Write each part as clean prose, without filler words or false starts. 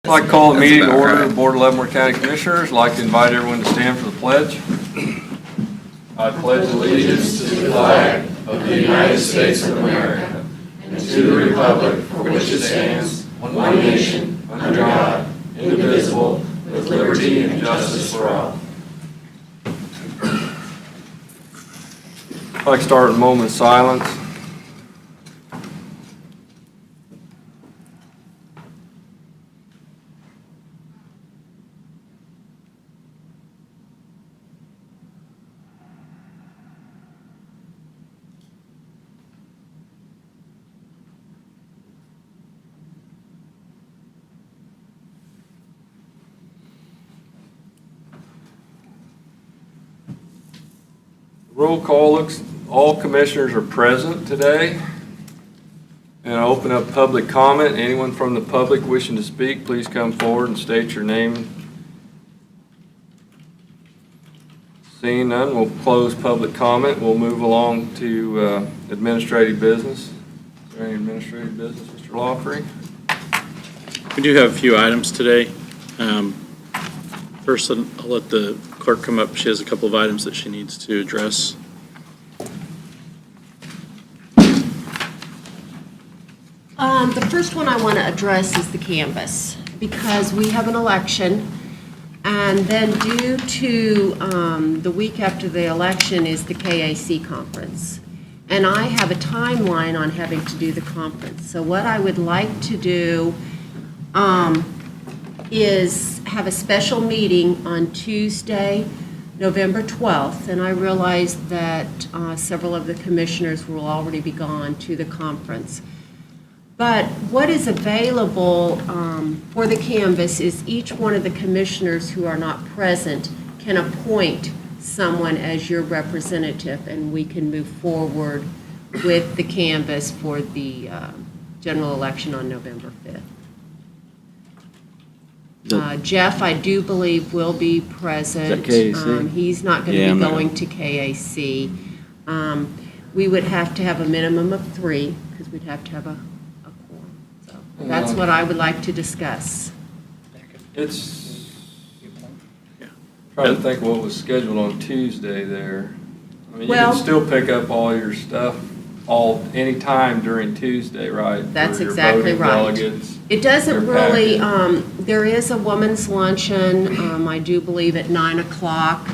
I'd like to call the meeting to order, Board of Leavenworth County Commissioners. I'd like to invite everyone to stand for the pledge. I pledge allegiance to the flag of the United States of America and to the republic for which it stands, one nation, under God, indivisible, with liberty and justice for all. I'd like to start a moment of silence. Roll call looks, all commissioners are present today. And I open up public comment. Anyone from the public wishing to speak, please come forward and state your name. Seeing none, we'll close public comment. We'll move along to administrative business. Is there any administrative business, Mr. Lawfrey? We do have a few items today. First, I'll let the clerk come up. She has a couple of items that she needs to address. The first one I want to address is the canvas, because we have an election, and then due to the week after the election is the KAAZ conference. And I have a timeline on having to do the conference. So what I would like to do is have a special meeting on Tuesday, November 12th, and I realize that several of the commissioners will already be gone to the conference. But what is available for the canvas is each one of the commissioners who are not present can appoint someone as your representative, and we can move forward with the canvas for the general election on November 5th. Jeff, I do believe, will be present. Is that KAC? He's not going to be going to KAC. We would have to have a minimum of 3, because we'd have to have a quorum. So that's what I would like to discuss. It's, trying to think what was scheduled on Tuesday there. I mean, you Well- can still pick up all your stuff any time during Tuesday, right? That's For your exactly voting right. delegates. It doesn't Your really, packet. there is a women's luncheon, I do believe at 9 o'clock.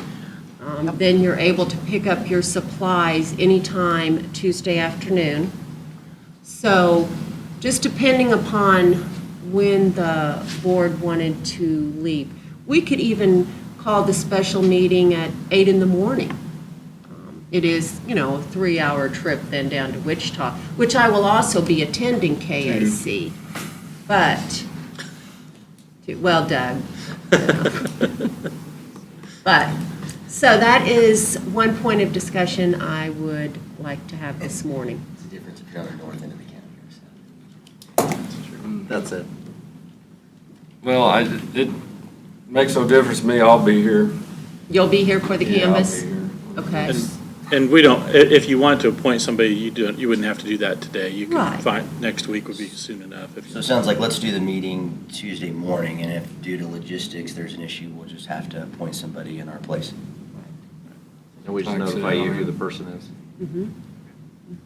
Then you're able to pick up your supplies anytime Tuesday afternoon. So just depending upon when the board wanted to leave. We could even call the special meeting at 8 in the morning. It is, a 3-hour trip then down to Wichita, which I will also be attending KAC. But, well, Doug. But, so that is one point of discussion I would like to have this morning. It's the difference if you're on the north end of the county or south. That's it. Well, it makes no difference to me. I'll be here. You'll be here for the Yeah, I'll canvas? be here. Okay. And we don't, if you wanted to appoint somebody, you wouldn't have to do that today. You Right. could find, next week would be soon enough. So it sounds like let's do the meeting Tuesday morning, and if due to logistics there's an issue, we'll just have to appoint somebody in our place. And we just Like I said, notify you I who mean- the person is. Mhm.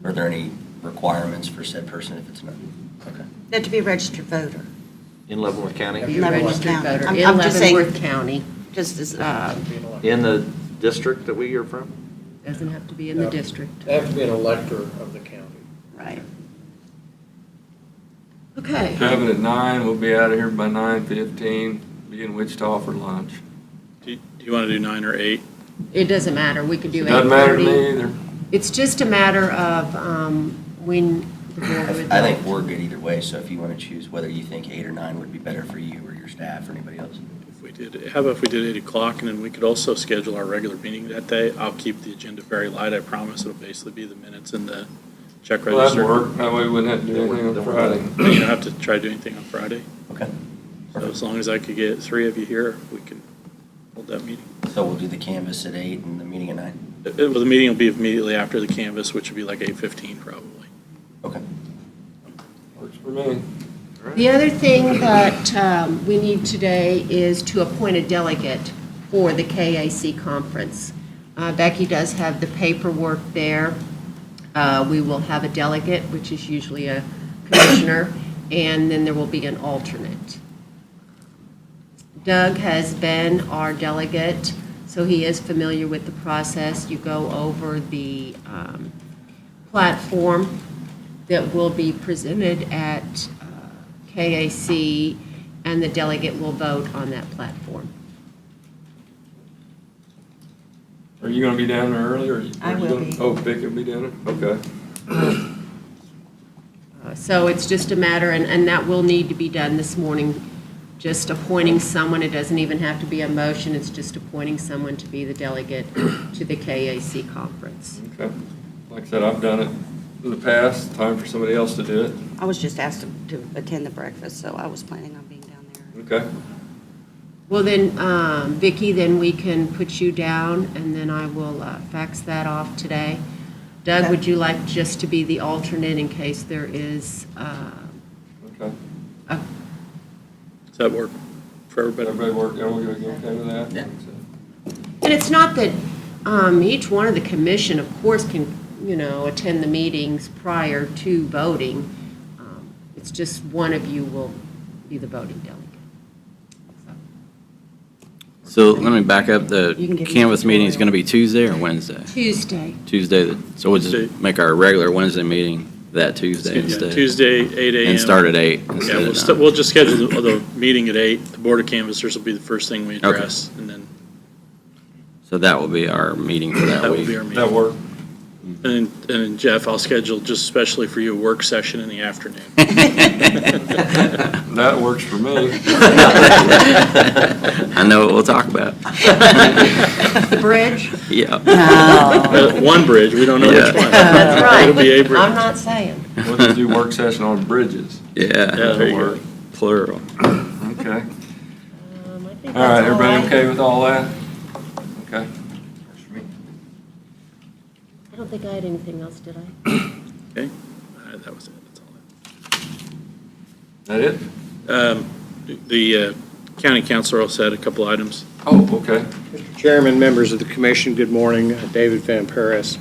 Are there any requirements for said person if it's not? Okay. They have to be a registered voter, In Leavenworth County? Be a registered County. voter I'm in just saying- Leavenworth County. just as, In the district that we are from? Doesn't have to be in the district. They have to be an elector of the county. right. Okay. Have it at 9. We'll be out of here by 9:15. Be in Wichita for lunch. Do you want to do 9 or 8? It doesn't matter. We could do 8:30. Doesn't matter to me either. It's just a matter of when the board would. I think we're good either way, so if you want to choose whether you think 8 or 9 would be better for you or your staff or anybody else. How about if we did 8 o'clock, and then we could also schedule our regular meeting that day? I'll keep the agenda very light, I promise. It'll basically be the minutes and the check Well, register. that'd work. That way we wouldn't have to do anything on Friday. You don't have to try to do anything on Friday. Okay. So as long as I could get 3 of you here, we can hold that meeting. So we'll do the canvas at 8 and the meeting at 9? Well, the meeting will be immediately after the canvas, which would be like 8:15 probably. Okay. Works for me. The other thing that we need today is to appoint a delegate for the KAC conference. Becky does have the paperwork there. We will have a delegate, which is usually a commissioner, and then there will be an alternate. Doug has been our delegate, so he is familiar with the process. You go over the platform that will be presented at KAC, and the delegate will vote on that platform. Are you gonna be down there early, or? I are you will gonna- be. Oh, Vic will be down there? Okay. So it's just a matter, and that will need to be done this morning, just appointing someone. It doesn't even have to be a motion, it's just appointing someone to be the delegate to the KAC conference. Okay. Like I said, I've done it in the past, time for somebody else to do it. I was just asked to attend the breakfast, so I was planning on being down there. Okay. Well, then, Vicki, then we can put you down, and then I will fax that off today. Doug, would you like just to be the alternate in case there is Okay. a Does that work for everybody? Everybody work, yeah, we're gonna go okay with that? Yeah. And it's not that each one of the commission, of course, can, attend the meetings prior to voting. It's just one of you will be the voting delegate. So let me back up. The You can give me canvas the meeting is tutorial. going to be Tuesday or Wednesday? Tuesday. Tuesday. So we'll Tuesday. just make our regular Wednesday meeting that Tuesday Yeah, instead. Tuesday, 8 a.m. And start at 8 Yeah, instead we'll, of 9. we'll just schedule the meeting at 8. The Board of Canvassers will be the first thing we address, and then So that will be our meeting for that that will week. be our meeting. That work? And then Jeff, I'll schedule just especially for you a work session in the afternoon. That works for me. I know what we'll talk about. The bridge? Yeah. One bridge, we don't know which one. That's right. It'll be a bridge. I'm not saying. We'll just do work session on bridges. Yeah. there you go. Work. Plural. Okay. I think All right, that's everybody I- okay with all that? Okay. Works for me. I don't think I had anything else, did I? Okay, that was it, that's That it? all. The county councilor also had a couple items. Oh, okay. Mr. Chairman, members of the commission, good morning. David Van Paris.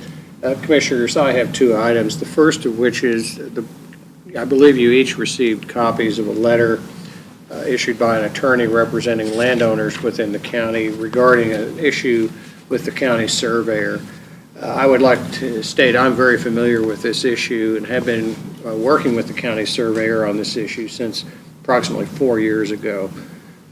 Commissioners, I have two items. The first of which is, I believe you each received copies of a letter issued by an attorney representing landowners within the county regarding an issue with the county surveyor. I would like to state I'm very familiar with this issue and have been working with the county surveyor on this issue since approximately 4 years ago.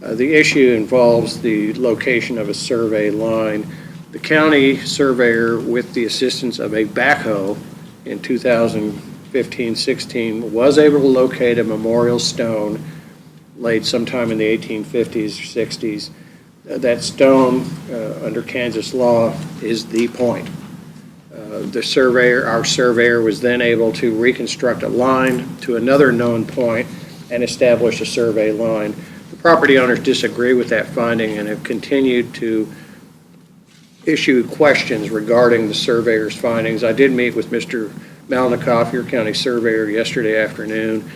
The issue involves the location of a survey line. The county surveyor, with the assistance of a backhoe in 2015-16, was able to locate a memorial stone laid sometime in the 1850s or 60s. That stone, under Kansas law, is the point. Our surveyor was then able to reconstruct a line to another known point and establish a survey line. The property owners disagree with that finding and have continued to issue questions regarding the surveyor's findings. I did meet with Mr. Malnikoff, your county surveyor, yesterday afternoon.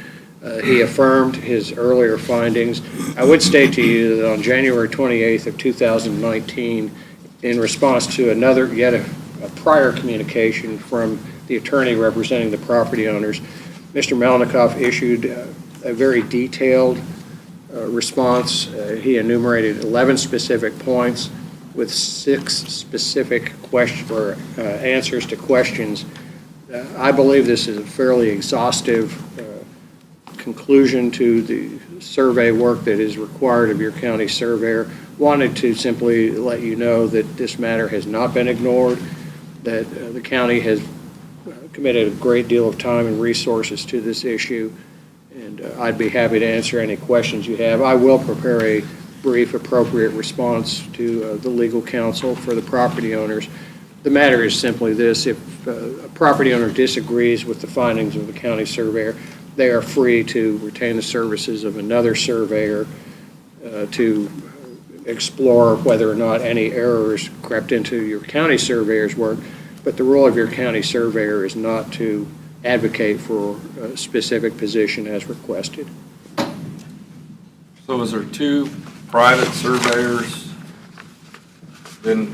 He affirmed his earlier findings. I would state to you that on January 28th of 2019, in response to yet a prior communication from the attorney representing the property owners, Mr. Malnikoff issued a very detailed response. He enumerated 11 specific points with 6 specific answers to questions. I believe this is a fairly exhaustive conclusion to the survey work that is required of your county surveyor. Wanted to simply let you know that this matter has not been ignored, that the county has committed a great deal of time and resources to this issue, and I'd be happy to answer any questions you have. I will prepare a brief, appropriate response to the legal counsel for the property owners. The matter is simply this: if a property owner disagrees with the findings of the county surveyor, they are free to retain the services of another surveyor to explore whether or not any errors crept into your county surveyor's work. But the role of your county surveyor is not to advocate for a specific position as requested. So is there two private surveyors then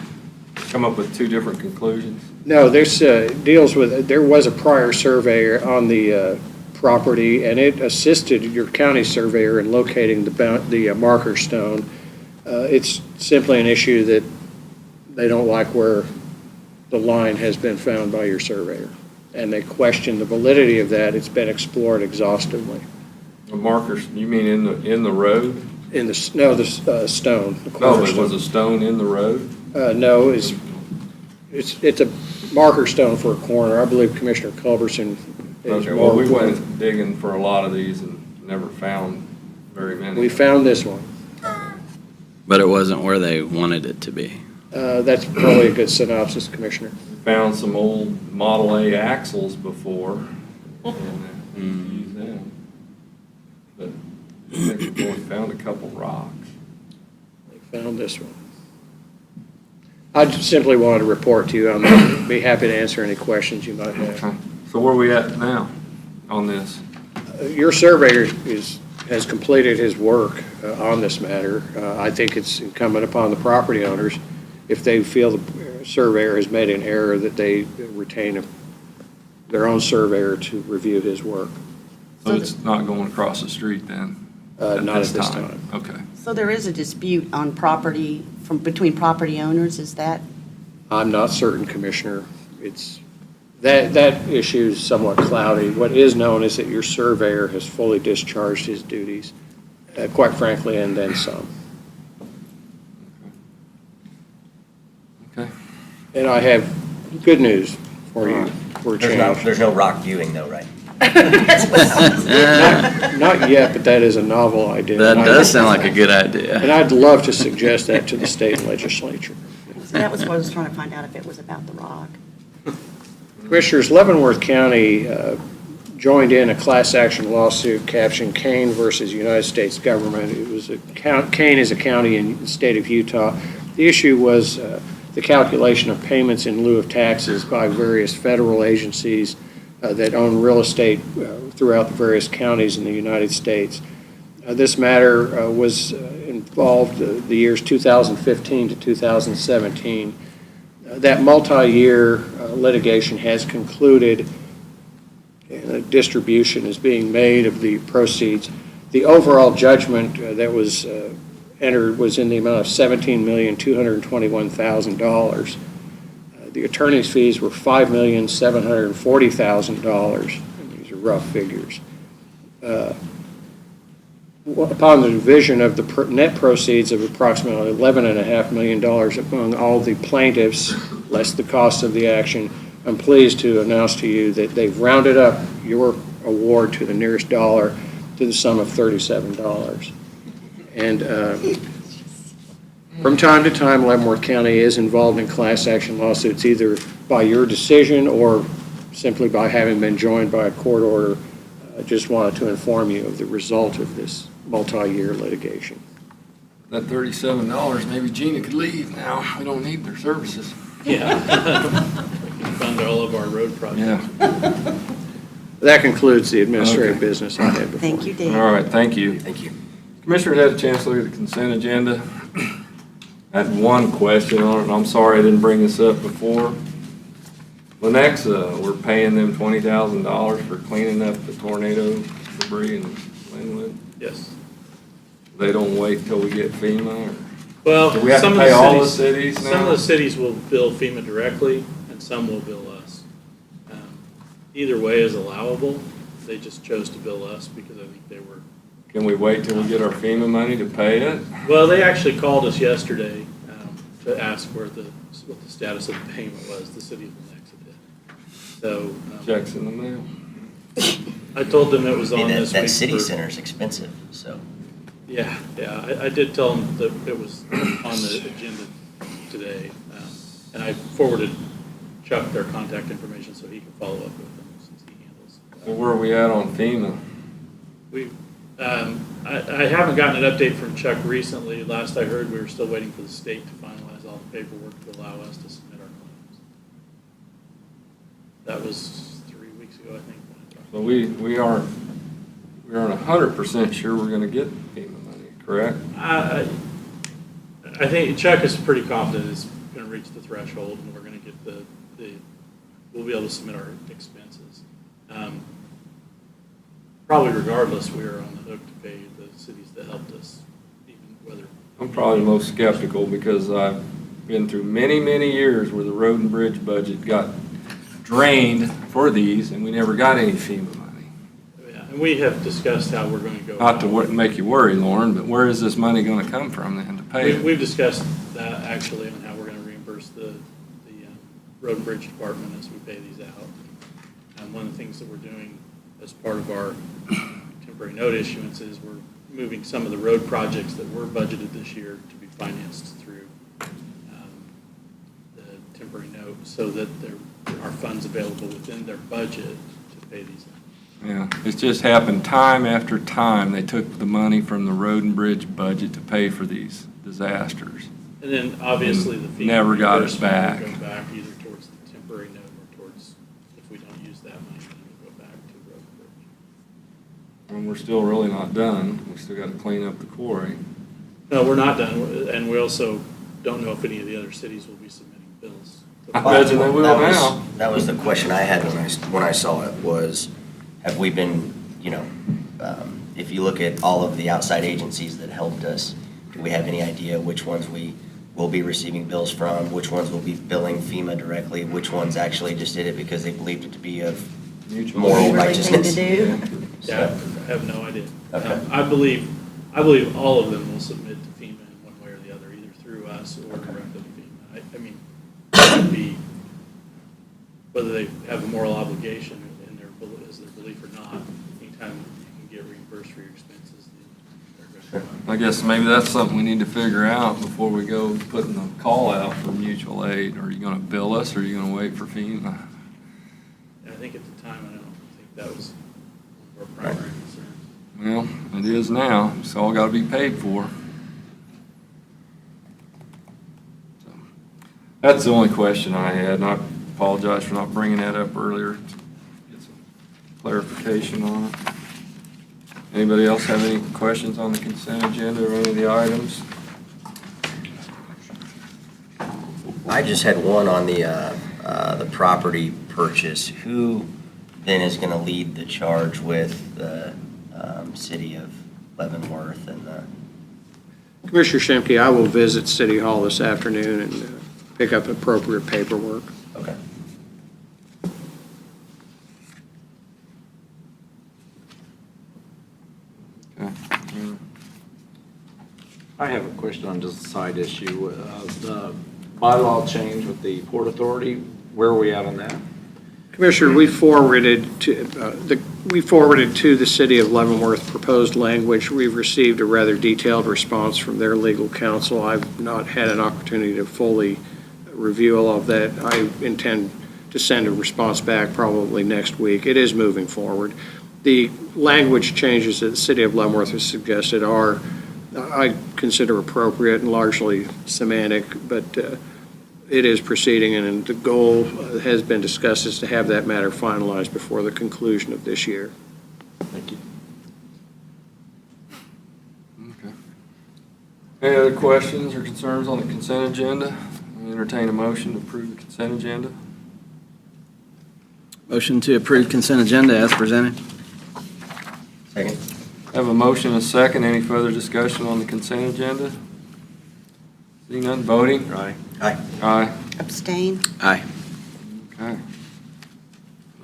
come up with two different conclusions? No, this deals with, there was a prior surveyor on the property, and it assisted your county surveyor in locating the marker stone. It's simply an issue that they don't like where the line has been found by your surveyor, and they question the validity of that. It's been explored exhaustively. The markers, you mean in the road? In the stone, the No, cornerstone. but was a stone in the road? No, it's a marker stone for a corner. I believe Commissioner Culbertson is Okay, well, we more. went digging for a lot of these and never found very many. We found this one. But it wasn't where they wanted it to be. That's probably a good synopsis, Commissioner. Found some old Model A axles before, and we used them. But I think we only found a couple rocks. We found this one. I just simply wanted to report to you. I'll be happy to answer any questions you might have. Okay. So where are we at now on this? Your surveyor has completed his work on this matter. I think it's incumbent upon the property owners, if they feel the surveyor has made an error, that they retain their own surveyor to review his work. So it's not going across the street then? Not at this time. Okay. So there is a dispute on property between property owners, is that? I'm not certain, Commissioner. That issue is somewhat cloudy. What is known is that your surveyor has fully discharged his duties, quite frankly, and then some. Okay. And I have good news for you for a change. There's no rock viewing though, right? Not yet, but that is a novel idea. That And does sound like a good idea. And I'd love to suggest that to the state legislature. So that was what I was trying to find out, if it was about the rock. Commissioners, Leavenworth County joined in a class action lawsuit captioned Kane versus United States government. It was Kane is a county in the state of Utah. The issue was the calculation of payments in lieu of taxes by various federal agencies that own real estate throughout the various counties in the United States. This matter was involved the years 2015 to 2017. That multi-year litigation has concluded, and a distribution is being made of the proceeds. The overall judgment that was entered was in the amount of $17,221,000. The attorney's fees were $5,740,000. These are rough figures. Upon the division of the net proceeds of approximately $11.5 million among all the plaintiffs, less the cost of the action, I'm pleased to announce to you that they've rounded up your award to the nearest dollar to the sum of $37. And from time to time, Leavenworth County is involved in class action lawsuits, either by your decision or simply by having been joined by a court order. I just wanted to inform you of the result of this multi-year litigation. That $37, maybe Gina could leave now. We don't need their services. Yeah. Fund all of our road projects. Yeah. That concludes the administrative Okay. business I had before. Thank you, Dave. All right, thank you. Thank you. Commissioner had a chance to look at the consent agenda. I had one question on it, and I'm sorry I didn't bring this up before. Lenexa, we're paying them $20,000 for cleaning up the tornado debris in Linwood. Yes. They don't wait till we get FEMA, or Well, do we have to some of pay the all the cities, cities now? some of the cities will bill FEMA directly, and some will bill us. Either way is allowable. They just chose to bill us because I think they were. Can we wait till we get our FEMA money to pay it? Well, they actually called us yesterday to ask what the status of the payment was. The city of Lenexa did. So Checks in the mail. I told them it was on this week. That city for- center is expensive, so. Yeah, I did tell them that it was on the agenda today, and I forwarded Chuck their contact information so he can follow up with them since he handles. Well, where are we at on FEMA? I haven't gotten an update from Chuck recently. Last I heard, we were still waiting for the state to finalize all the paperwork to allow us to submit our claims. That was 3 weeks ago, I think. So we aren't 100% sure we're gonna get FEMA money, correct? I think Chuck is pretty confident it's going to reach the threshold, and we're going to get we'll be able to submit our expenses. Probably regardless, we are on the hook to pay the cities that helped us, even whether. I'm probably the most skeptical because I've been through many, many years where the road and bridge budget got drained for these, and we never got any FEMA money. Yeah, and we have discussed how we're going to go. Not to make you worry, Lauren, but where is this money going to come from then to pay it? We've discussed that actually on how we're going to reimburse the road and bridge department as we pay these out. And one of the things that we're doing as part of our temporary note issuance is we're moving some of the road projects that were budgeted this year to be financed through the temporary note so that there are funds available within their budget to pay these out. Yeah, it's just happened time after time. They took the money from the road and bridge budget to pay for these disasters. And then obviously the FEMA Never got it reimbursement back. will go back either towards the temporary note or towards, if we don't use that money, then it'll go back to road and bridge. And we're still really not done. We still got to clean up the quarry. No, we're not done, and we also don't know if any of the other cities will be submitting bills. I imagine they will now. That was the question I had when I saw it was, have we been, if you look at all of the outside agencies that helped us, do we have any idea which ones we will be receiving bills from, which ones will be billing FEMA directly, which ones actually just did it because they believed it to be of Mutual moral Right thing to righteousness? do. Yeah, I have no idea. Okay. I believe all of them will submit to FEMA in one way or the other, either through us or directly to FEMA. I mean, it could be whether they have a moral obligation in their belief or not. Anytime you can get reimbursed for your expenses, they're going to. I guess maybe that's something we need to figure out before we go putting the call out for mutual aid. Are you going to bill us or are you going to wait for FEMA? I think at the time, I don't think that was one of our primary concerns. Well, it is now. It's all got to be paid for. So, that's the only question I had, and I apologize for not bringing that up earlier. Get some clarification on it. Anybody else have any questions on the consent agenda or any of the items? I just had one on the property purchase. Who then is going to lead the charge with the city of Leavenworth and the? Commissioner Schimke, I will visit City Hall this afternoon and pick up appropriate paperwork. Okay. Okay. I have a question on just a side issue. The bylaw change with the Port Authority, where are we at on that? Commissioner, we forwarded to the City of Leavenworth proposed language. We've received a rather detailed response from their legal counsel. I've not had an opportunity to fully review all of that. I intend to send a response back probably next week. It is moving forward. The language changes that the City of Leavenworth has suggested are, I consider appropriate and largely semantic, but it is proceeding, and the goal has been discussed is to have that matter finalized before the conclusion of this year. Thank you. Okay. Any other questions or concerns on the consent agenda? I entertain a motion to approve the consent agenda. Motion to approve consent agenda as presented. Second. Have a motion and a second. Any further discussion on the consent agenda? Seeing none, voting? Aye. Aye. Aye. Abstain. Aye. Okay.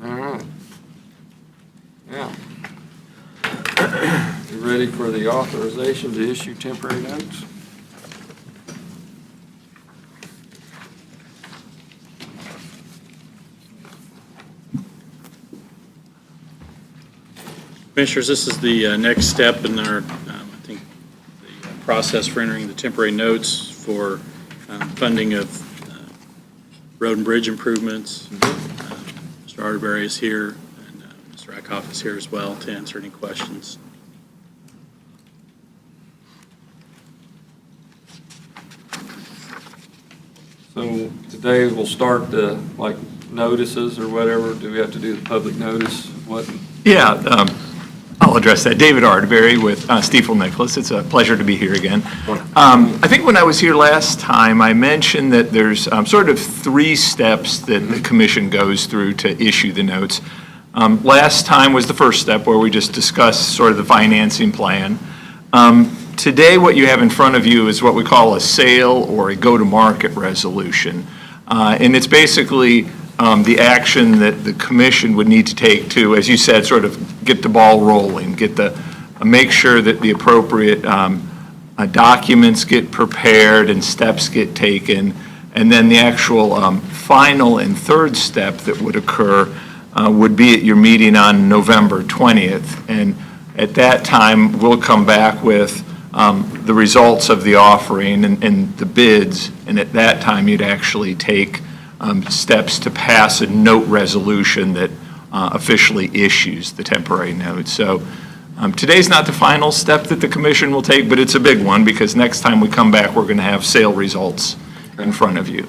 All right. Now, you ready for the authorization to issue temporary notes? Commissioners, this is the next step in our, I think, the process for entering the temporary notes for funding of road and bridge improvements. Mr. Arterberry is here, and Mr. Eckhoff is here as well to answer any questions. So today we'll start the, notices or whatever. Do we have to do the public notice? What? Yeah, I'll address that. David Ardberry with Stiefel Nicholas. It's a pleasure to be here again. I think when I was here last time, I mentioned that there's sort of 3 steps that the commission goes through to issue the notes. Last time was the first step where we just discussed sort of the financing plan. Today, what you have in front of you is what we call a sale or a go-to-market resolution. And it's basically the action that the commission would need to take to, as you said, sort of get the ball rolling, make sure that the appropriate documents get prepared and steps get taken, and then the actual final and third step that would occur would be at your meeting on November 20th. And at that time, we'll come back with the results of the offering and the bids, and at that time, you'd actually take steps to pass a note resolution that officially issues the temporary note. So today's not the final step that the commission will take, but it's a big one because next time we come back, we're going to have sale results in front of you.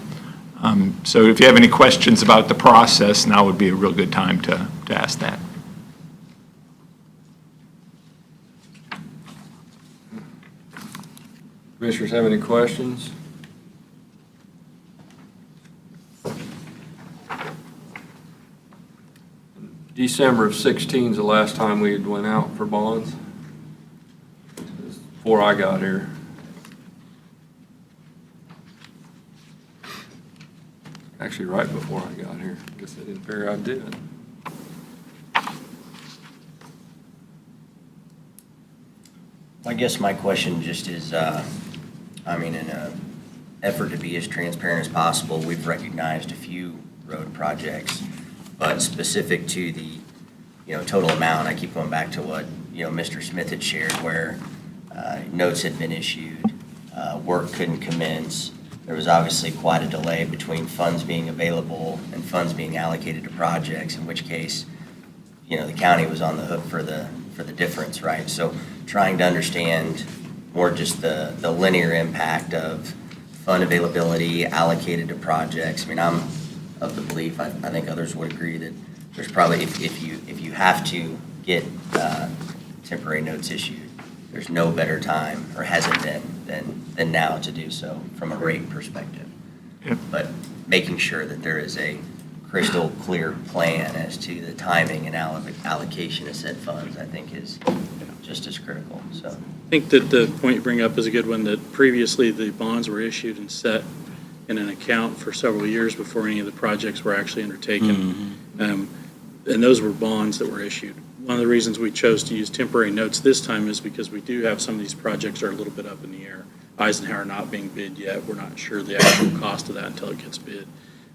So if you have any questions about the process, now would be a real good time to ask that. Commissioners have any questions? December of 16 is the last time we had went out for bonds. Before I got here. Actually, right before I got here. I guess I didn't figure I'd do it. I guess my question just is, I mean, in an effort to be as transparent as possible, we've recognized a few road projects, but specific to the, total amount, I keep going back to what, Mr. Smith had shared, where notes had been issued, work couldn't commence. There was obviously quite a delay between funds being available and funds being allocated to projects, in which case, the county was on the hook for the difference, right? So trying to understand more just the linear impact of fund availability allocated to projects. I mean, I'm of the belief, I think others would agree, that there's probably, if you have to get temporary notes issued, there's no better time, or hasn't been, than now to do so from a rate perspective. Yep. But making sure that there is a crystal clear plan as to the timing and allocation of said funds, I think is just as critical, so. I think that the point you bring up is a good one, that previously the bonds were issued and set in an account for several years before any of the projects were actually undertaken. And those were bonds that were issued. One of the reasons we chose to use temporary notes this time is because we do have some of these projects are a little bit up in the air. Eisenhower not being bid yet. We're not sure the actual cost of that until it gets bid.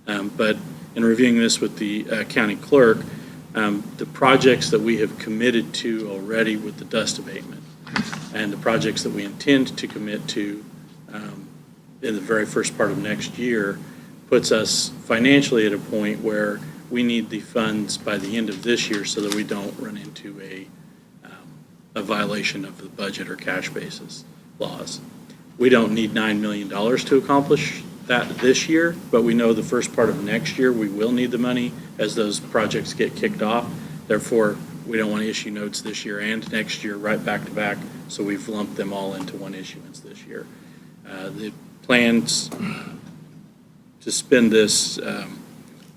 But in reviewing this with the county clerk, the projects that we have committed to already with the dust abatement and the projects that we intend to commit to in the very first part of next year puts us financially at a point where we need the funds by the end of this year so that we don't run into a violation of the budget or cash basis laws. We don't need $9 million to accomplish that this year, but we know the first part of next year we will need the money as those projects get kicked off. Therefore, we don't want to issue notes this year and next year right back to back, so we've lumped them all into one issuance this year. The plans to spend this are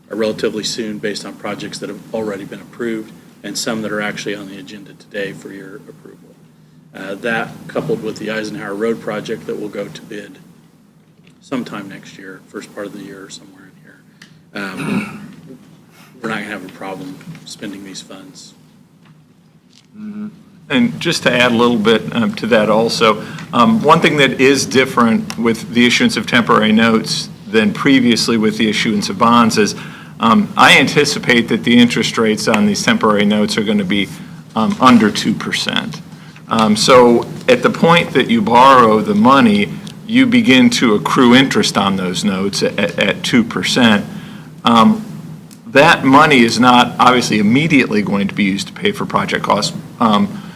relatively soon based on projects that have already been approved and some that are actually on the agenda today for your approval. That coupled with the Eisenhower Road project that will go to bid sometime next year, first part of the year or somewhere in here. We're not going to have a problem spending these funds. And just to add a little bit to that also, one thing that is different with the issuance of temporary notes than previously with the issuance of bonds is I anticipate that the interest rates on these temporary notes are going to be under 2%. So at the point that you borrow the money, you begin to accrue interest on those notes at 2%. That money is not obviously immediately going to be used to pay for project costs.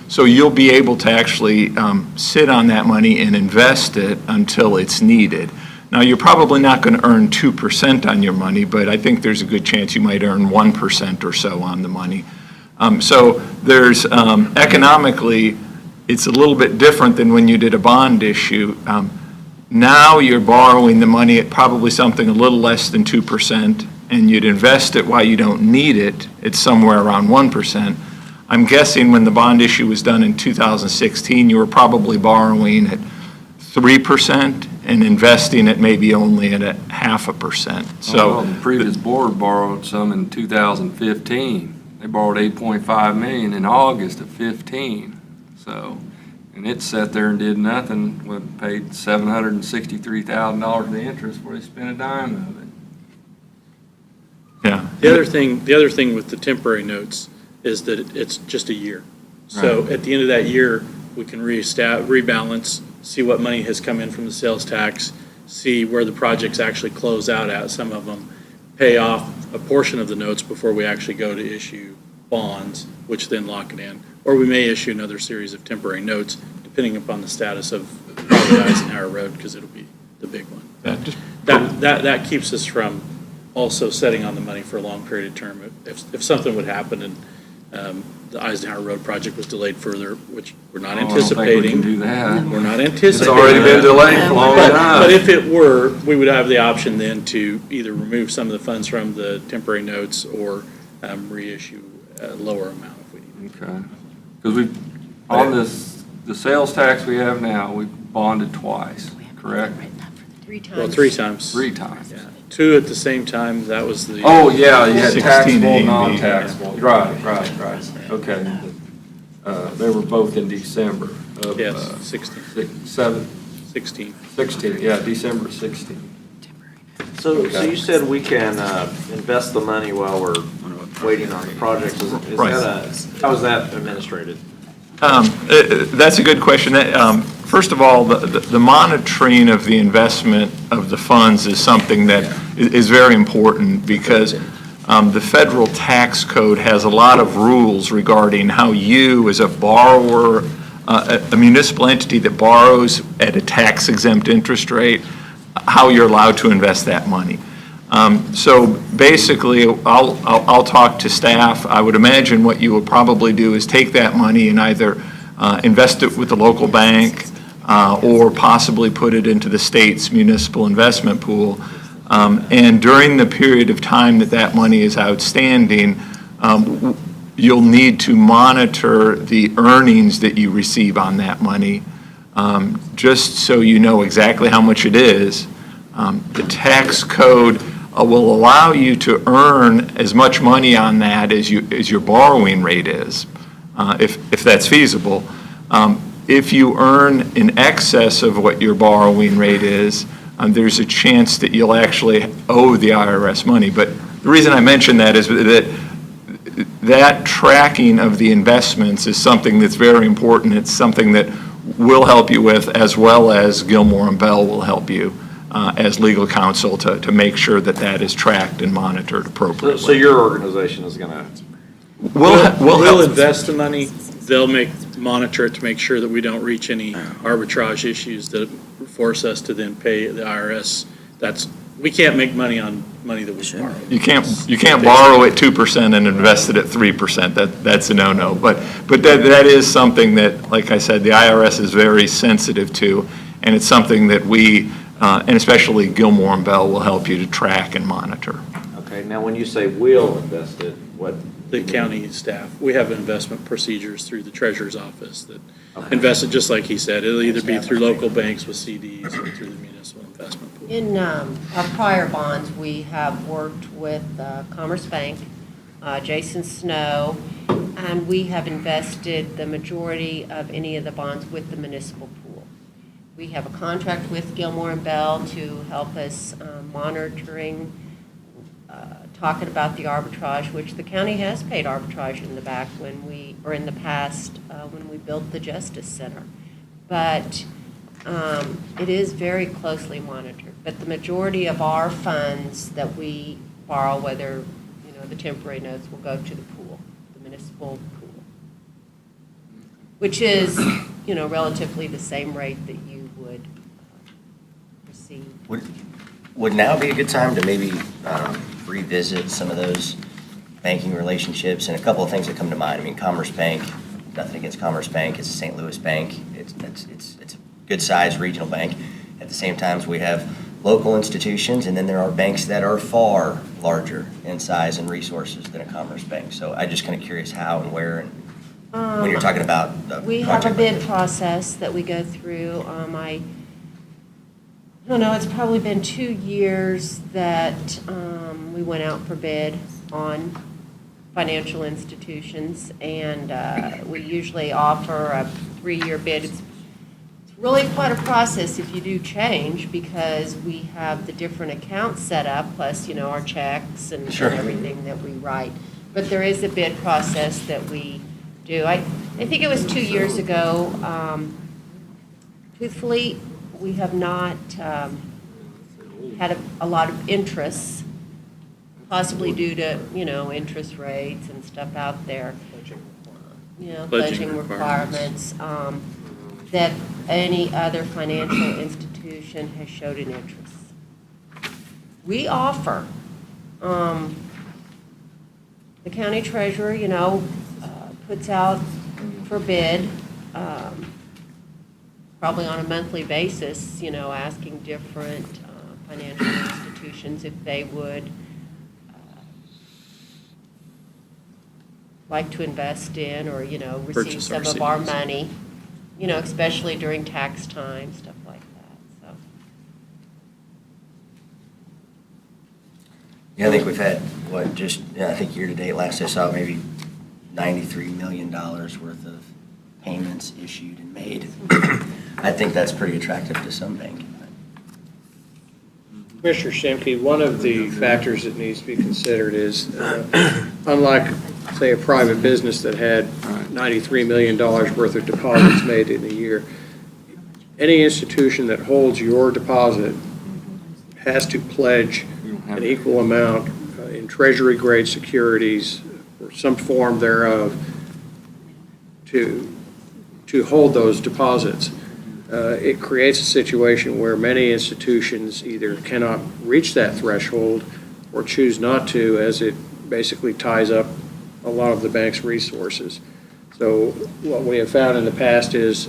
So you'll be able to actually sit on that money and invest it until it's needed. Now, you're probably not going to earn 2% on your money, but I think there's a good chance you might earn 1% or so on the money. So there's economically, it's a little bit different than when you did a bond issue. Now you're borrowing the money at probably something a little less than 2%, and you'd invest it while you don't need it. It's somewhere around 1%. I'm guessing when the bond issue was done in 2016, you were probably borrowing at 3% and investing it maybe only at 0.5%. So The previous board borrowed some in 2015. They borrowed $8.5 million in August of 15. So, and it sat there and did nothing, paid $763,000 in interest before they spent a dime of it. yeah. The other thing with the temporary notes is that it's just a year. So Right. at the end of that year, we can rebalance, see what money has come in from the sales tax, see where the projects actually close out at, some of them, pay off a portion of the notes before we actually go to issue bonds, which then lock it in. Or we may issue another series of temporary notes, depending upon the status of probably Eisenhower Road, because it'll be the big one. Yeah, just- That keeps us from also setting on the money for a long period of term. If something would happen and the Eisenhower Road project was delayed further, which we're not I don't think we can anticipating. do that. We're not anticipating. It's already been that. delayed for a long But time. if it were, we would have the option then to either remove some of the funds from the temporary notes or reissue a lower amount if we need. Okay. Because on the sales tax we have now, we bonded twice, correct? 3 times. Well, 3 times. 3 times. Yeah. 2 at the same time, that was the. Oh, yeah, you had 16 taxable, A and B. non-taxable. Right. Okay. They were both in December of. Yes, 16. 16. 16, yeah, December 16. So you said we can invest the money while we're waiting on the project. Is Right. how is that administrated? That's a good question. First of all, the monitoring of the investment of the funds is something that is very important because the federal tax code has a lot of rules regarding how you, as a borrower, a municipal entity that borrows at a tax-exempt interest rate, how you're allowed to invest that money. So basically, I'll talk to staff. I would imagine what you would probably do is take that money and either invest it with the local bank or possibly put it into the state's municipal investment pool. And during the period of time that money is outstanding, you'll need to monitor the earnings that you receive on that money, just so you know exactly how much it is. The tax code will allow you to earn as much money on that as your borrowing rate is, if that's feasible. If you earn in excess of what your borrowing rate is, there's a chance that you'll actually owe the IRS money. But the reason I mention that is that tracking of the investments is something that's very important. It's something that we'll help you with, as well as Gilmore and Bell will help you as legal counsel to make sure that is tracked and monitored appropriately. So your organization is going to. We'll help. invest the money. They'll monitor it to make sure that we don't reach any arbitrage issues that force us to then pay the IRS. We can't make money on money that we borrow. You can't borrow at 2% and invest it at 3%. That's a no-no. But that is something that, like I said, the IRS is very sensitive to, and it's something that we, and especially Gilmore and Bell, will help you to track and monitor. Okay, now when you say we'll invest it, what? The county staff, we have investment procedures through the treasurer's office that invest it, just like he said. It'll either be through local banks with CDs or through the municipal investment pool. In our prior bonds, we have worked with Commerce Bank, Jason Snow, and we have invested the majority of any of the bonds with the municipal pool. We have a contract with Gilmore and Bell to help us monitoring, talking about the arbitrage, which the county has paid arbitrage in the past when we built the Justice Center. But it is very closely monitored. But the majority of our funds that we borrow, whether, the temporary notes, will go to the pool, the municipal pool, which is, relatively the same rate that you would receive. Would now be a good time to maybe revisit some of those banking relationships, and a couple of things that come to mind. I mean, Commerce Bank, nothing against Commerce Bank, it's a St. Louis bank. It's a good-sized regional bank. At the same time, we have local institutions, and then there are banks that are far larger in size and resources than a Commerce Bank. So I'm just kind of curious how and where, and when you're talking about a We have a project like bid this. process that we go through. I don't know, it's probably been 2 years that we went out for bid on financial institutions, and we usually offer a 3-year bid. It's really quite a process if you do change, because we have the different accounts set up, plus, our checks and Sure. everything that we write. But there is a bid process that we do. I think it was 2 years ago. Truthfully, we have not had a lot of interest, possibly due to, interest rates and stuff out there. Pledging requirements, that any other financial institution has showed an interest. We offer, the county treasurer, puts out for bid, probably on a monthly basis, asking different financial institutions if they would like to invest in or, receive Purchase our some of our CDs. money, especially during tax time, stuff like that, so. Yeah, I think we've had, I think year-to-date, last I saw, maybe $93 million worth of payments issued and made. I think that's pretty attractive to some bank. Commissioner Schimke, one of the factors that needs to be considered is, unlike, say, a private business that had $93 million worth of deposits made in a year, any institution that holds your deposit has to pledge an equal amount in treasury-grade securities or some form thereof to hold those deposits. It creates a situation where many institutions either cannot reach that threshold or choose not to, as it basically ties up a lot of the bank's resources. So what we have found in the past is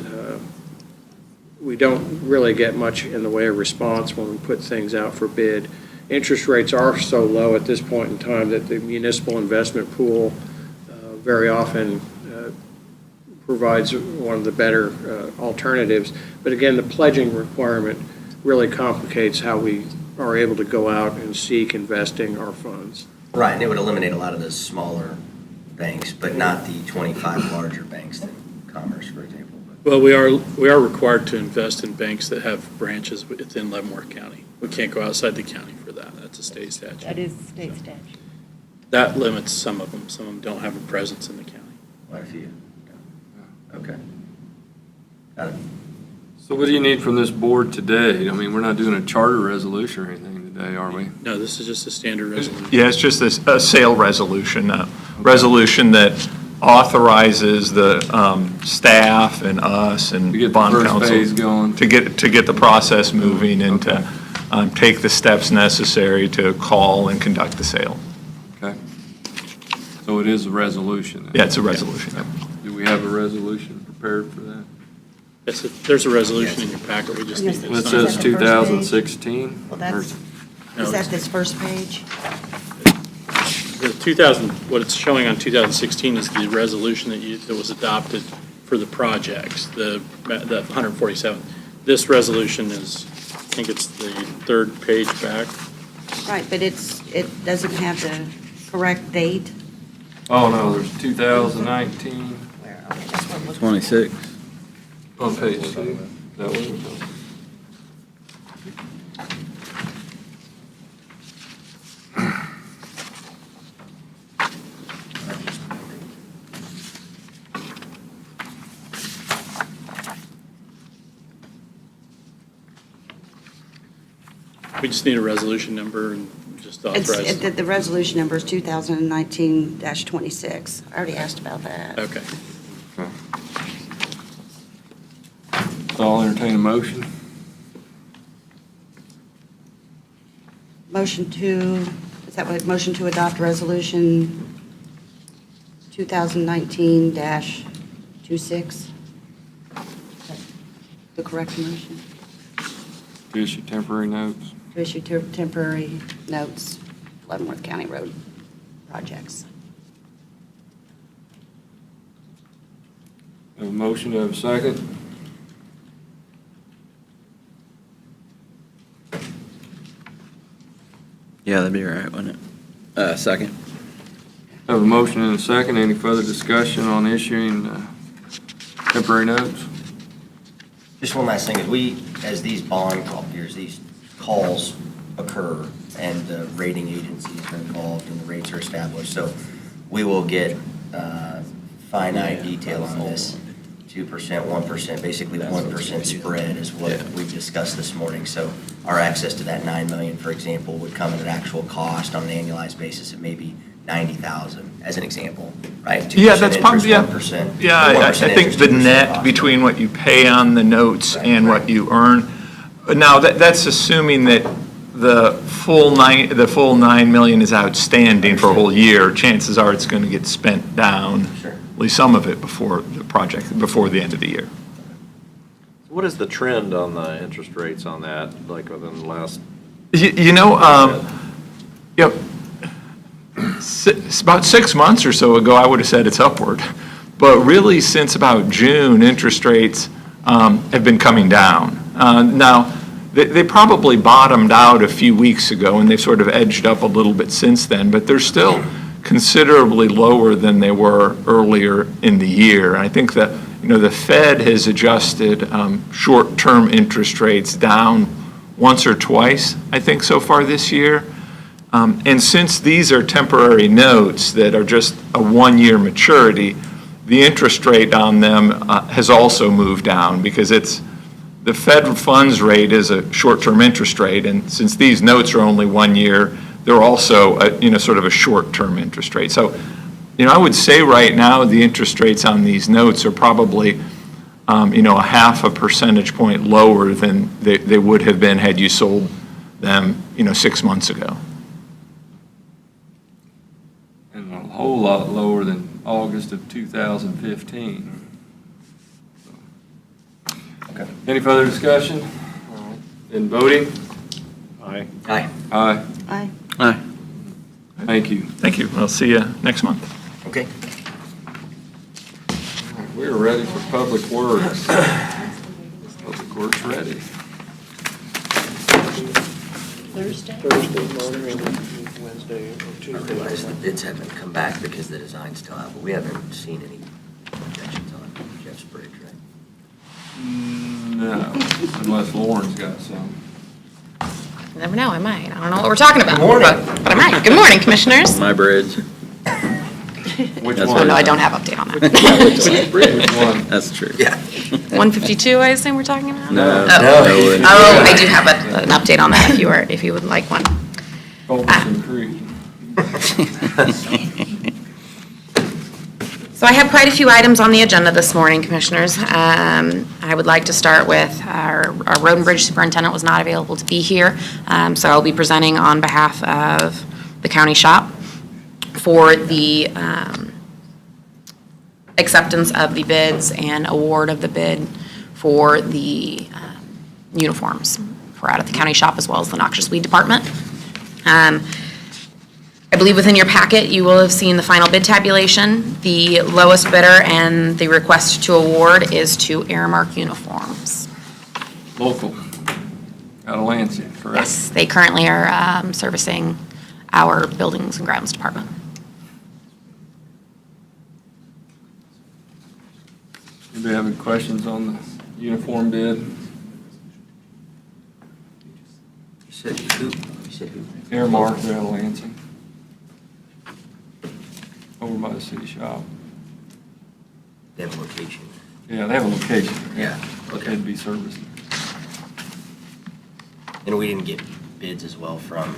we don't really get much in the way of response when we put things out for bid. Interest rates are so low at this point in time that the municipal investment pool very often provides one of the better alternatives. But again, the pledging requirement really complicates how we are able to go out and seek investing our funds. Right, and it would eliminate a lot of those smaller banks, but not the 25 larger banks than Commerce, for example. Well, we are required to invest in banks that have branches within Leavenworth County. We can't go outside the county for that. That's a state statute. That is state statute. That limits some of them. Some of them don't have a presence in the county. Quite a few. Okay. Got it. So what do you need from this board today? I mean, we're not doing a charter resolution or anything today, are we? No, this is just a standard resolution. Yeah, it's just a sale resolution, a resolution that authorizes the staff and us and To get the bond first counsel phase going. to get the process moving and to take the steps necessary to call and conduct the sale. Okay. So it is a resolution then? Yeah, it's a resolution. Do we have a resolution prepared for that? Yes, there's a resolution in your packet. We just need to It sign says it. 2016? Well, that's, No, is that it's- this first page? The what it's showing on 2016 is the resolution that was adopted for the projects, the 147. This resolution is, I think it's the third page back. Right, but it doesn't have the correct date. Oh, no, there's 2019 Where, okay, that's what I'm looking for. 26. on page 2. That one? We just need a resolution number and just authorize. The resolution number is 2019-26. I already asked about that. Okay. So I'll entertain a motion. Motion to, is that what, motion to adopt resolution 2019-26. The correct motion. To issue temporary notes. To issue temporary notes, Leavenworth County Road projects. Have a motion, to have a second. Yeah, that'd be all right, wouldn't it? Second. Have a motion and a second. Any further discussion on issuing temporary notes? Just one last thing, as these bond copiers, these calls occur and the rating agencies are involved and the rates are established, so we will get finite detail on this, 2%, 1%, basically 1% spread is what we've discussed this morning. So our access to that 9 million, for example, would come at an actual cost on an annualized basis of maybe 90,000, as an example, right? 2% Yeah, that's probably, interest, yeah. 1%. Yeah, I 1% think interest, the 2% net cost. between what you pay on the notes and what you earn. Now, that's assuming that the full 9 million is outstanding for a whole year. Chances are it's going to get spent down, Sure. at least some of it before the end of the year. What is the trend on the interest rates on that, like within the last? You know, about 6 months or so ago, I would have said it's upward. But really, since about June, interest rates have been coming down. Now, they probably bottomed out a few weeks ago, and they've sort of edged up a little bit since then, but they're still considerably lower than they were earlier in the year. And I think that, the Fed has adjusted short-term interest rates down once or twice, I think, so far this year. And since these are temporary notes that are just a one-year maturity, the interest rate on them has also moved down because the Fed funds rate is a short-term interest rate, and since these notes are only 1 year, they're also sort of a short-term interest rate. So, I would say right now the interest rates on these notes are probably a half a percentage point lower than they would have been had you sold them 6 months ago. And a whole lot lower than August of 2015. Okay. Any further discussion? All right. In voting? Aye. Aye. Aye. Aye. Aye. Thank you. Thank you. I'll see you next month. Okay. All right, we're ready for Public Works. Public Works ready. Thursday? Thursday morning and Wednesday or I Tuesday. realize the bids haven't come back because the design's still out, but we haven't seen any projections on Jeff's Bridge, right? No, unless Lauren's got some. You never know, I might. I don't know what we're talking about. Good morning. But I might. Good morning, commissioners. My bridge. Which That's Oh, one? no, I don't have update on that. Which one? That's true. Yeah. 152, I assume we're talking about? No. Oh, No. Oh, I do have an update on that if you would like one. Culbertson Creek. So I have quite a few items on the agenda this morning, commissioners. I would like to start with our road and bridge superintendent was not available to be here, so I'll be presenting on behalf of the county shop for the acceptance of the bids and award of the bid for the uniforms for out at the county shop as well as the noxious weed department. I believe within your packet, you will have seen the final bid tabulation. The lowest bidder and the request to award is to Aramark Uniforms. Local. Out of Lansing, correct? Yes, they currently are servicing our Buildings and Grounds Department. Anybody have any questions on the uniform bid? You said who? You said who? Airmark, they're out of Lansing. Over by the city shop. They have a location. Yeah, they have a location. Yeah, okay. They'd be serviced. And we didn't get bids as well from,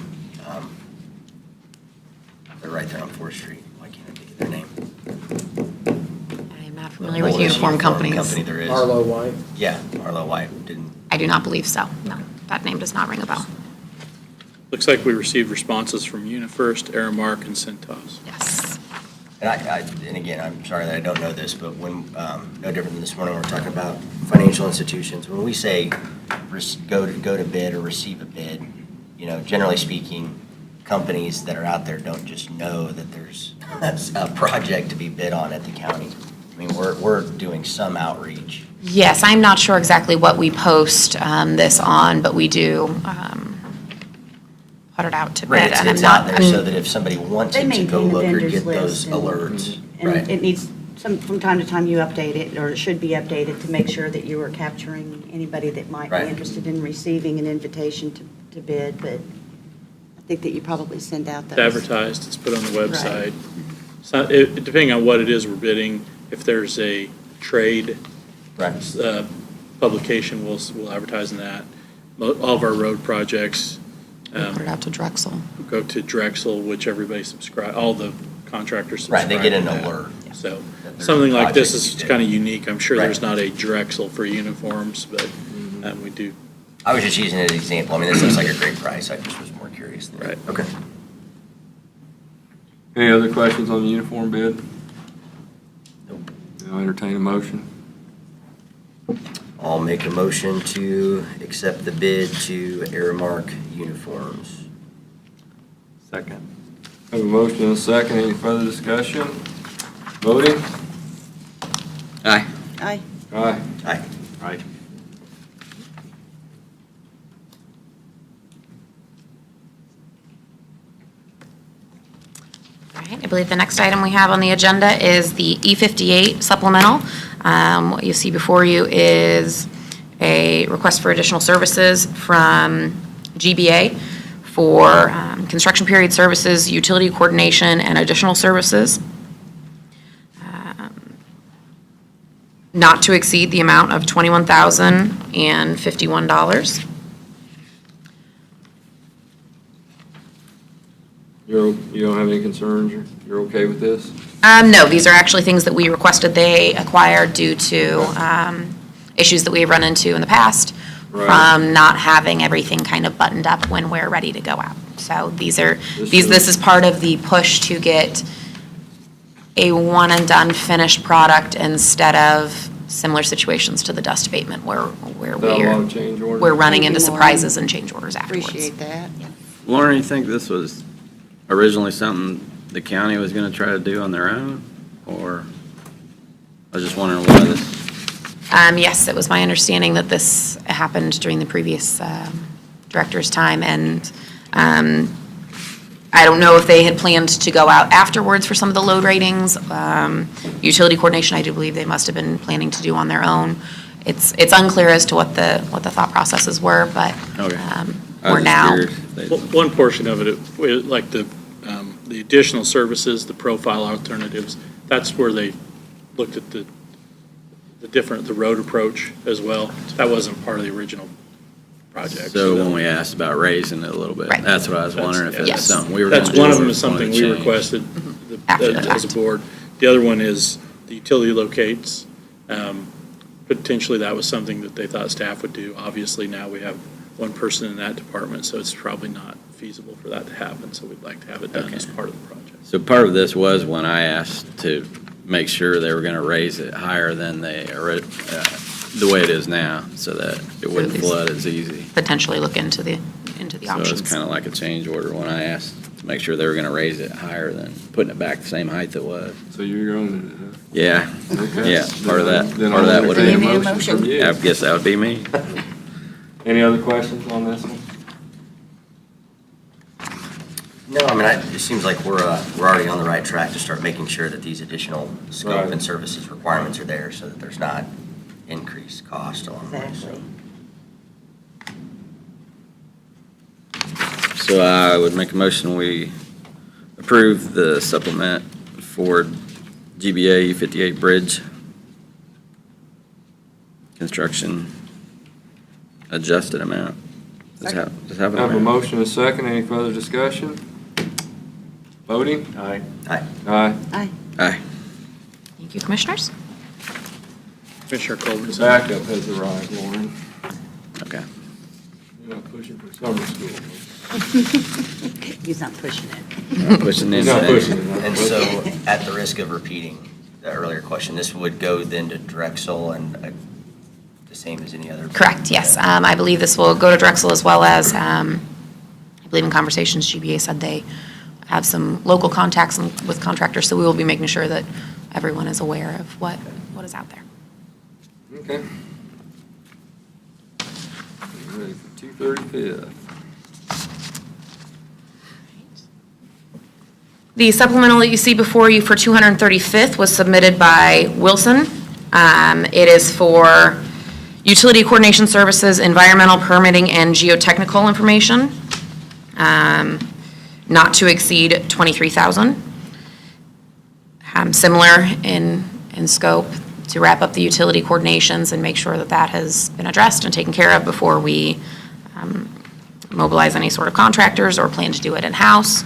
they're right there on 4th Street. Why can't I think of their name? I am not familiar with Oldest uniform companies. company there is. Arlo White. Yeah, Arlo White didn't. I do not believe so. No, that name does not ring a bell. Looks like we received responses from UniFirst, Aramark, and Cintas. Yes. And again, I'm sorry that I don't know this, but when, no different than this morning, we're talking about financial institutions. When we say go to bid or receive a bid, generally speaking, companies that are out there don't just know that there's a project to be bid on at the county. I mean, we're doing some outreach. Yes, I'm not sure exactly what we post this on, but we do put it out to bid. Right, and it's I'm out there so that if somebody wanted to go look or get those alerts. And Right. it needs, from time to time, you update it, or it should be updated to make sure that you are capturing anybody that might be Right. interested in receiving an invitation to bid, but I think that you probably send out those. It's advertised, it's put on the website. So depending on what it is we're bidding, if there's a trade Right. publication, we'll advertise in that. All of our road projects We put it out to Drexel. go to Drexel, which everybody all the contractors subscribe. Right, they get an to that. alert. So that there's something a like this project to is be kind of unique. I'm sure there's Right. not a Drexel for uniforms, but we do. I was just using it as an example. I mean, this looks like a great price. I just was more curious. There. Right. Okay. Any other questions on the uniform bid? Nope. I'll entertain a motion. I'll make a motion to accept the bid to Aramark Uniforms. Second. Have a motion and a second. Any further discussion? Voting? Aye. Aye. Aye. Aye. Aye. All right, I believe the next item we have on the agenda is the E58 supplemental. What you see before you is a request for additional services from GBA for construction period services, utility coordination, and additional services, not to exceed the amount of $21,051. You don't have any concerns? You're okay with this? No, these are actually things that we requested they acquired due to issues that we've run into in the past Right. from not having everything kind of buttoned up when we're ready to go out. So this is part of the push to get a one-and-done finished product instead of similar situations to the dust abatement where Without a lot of change orders? we're running Thank into you, Lauren. surprises and change orders afterwards. Appreciate that. Lauren, you think this was originally something the county was gonna try to do on their own? Or, I was just wondering why this, Yes, it was my understanding that this happened during the previous director's time, and I don't know if they had planned to go out afterwards for some of the load ratings. Utility coordination, I do believe they must have been planning to do on their own. It's unclear as to what the thought processes were, but okay. I we're was just now. curious if they- One portion of it, like the additional services, the profile alternatives, that's where they looked at the road approach as well. That wasn't part of the original project. So when we asked about raising it a little bit, Right. that's what I was wondering if it was Yes. something we were. That's gonna one do of them or is something wanted we changed. requested After the as a fact. board. The other one is the utility locates. Potentially, that was something that they thought staff would do. Obviously, now we have one person in that department, so it's probably not feasible for that to happen, so we'd like to have it done as part of the project. So part of this was when I asked to make sure they were gonna raise it higher than the way it is now, so that it wouldn't these- flood as easy. Potentially look into the So options. it's kind of like a change order when I asked to make sure they were gonna raise it higher than putting it back the same height it was. So you're going Yeah, to, okay. yeah, part of that Then would I'll have entertain been. a motion from you. Yeah, I guess that would be me. Any other questions on this one? No, I mean, it seems like we're already on the right track to start making sure that these additional scope Right. and services requirements are there so that there's not increased cost along the way. Exactly. So I would make a motion, we approve the supplement for GBA 58 Bridge construction adjusted amount. Does have an Have a amount? motion and a second. Any further discussion? Voting? Aye. Aye. Aye. Aye. Aye. Thank you, Commissioners. Commissioner Culbertson. Backup has arrived, Lauren. Okay. You're not pushing for summer school. He's not pushing it. Pushing He's this. not pushing it. And so, at the risk of repeating the earlier question, this would go then to Drexel and the same as any other? Correct, yes. I believe this will go to Drexel as well as, I believe in conversations, GBA said they have some local contacts with contractors, so we will be making sure that everyone is aware of what is out there. Okay. Ready for 235th. The supplemental that you see before you for 235th was submitted by Wilson. It is for utility coordination services, environmental permitting, and geotechnical information, not to exceed $23,000. Similar in scope to wrap up the utility coordinations and make sure that that has been addressed and taken care of before we mobilize any sort of contractors or plan to do it in-house.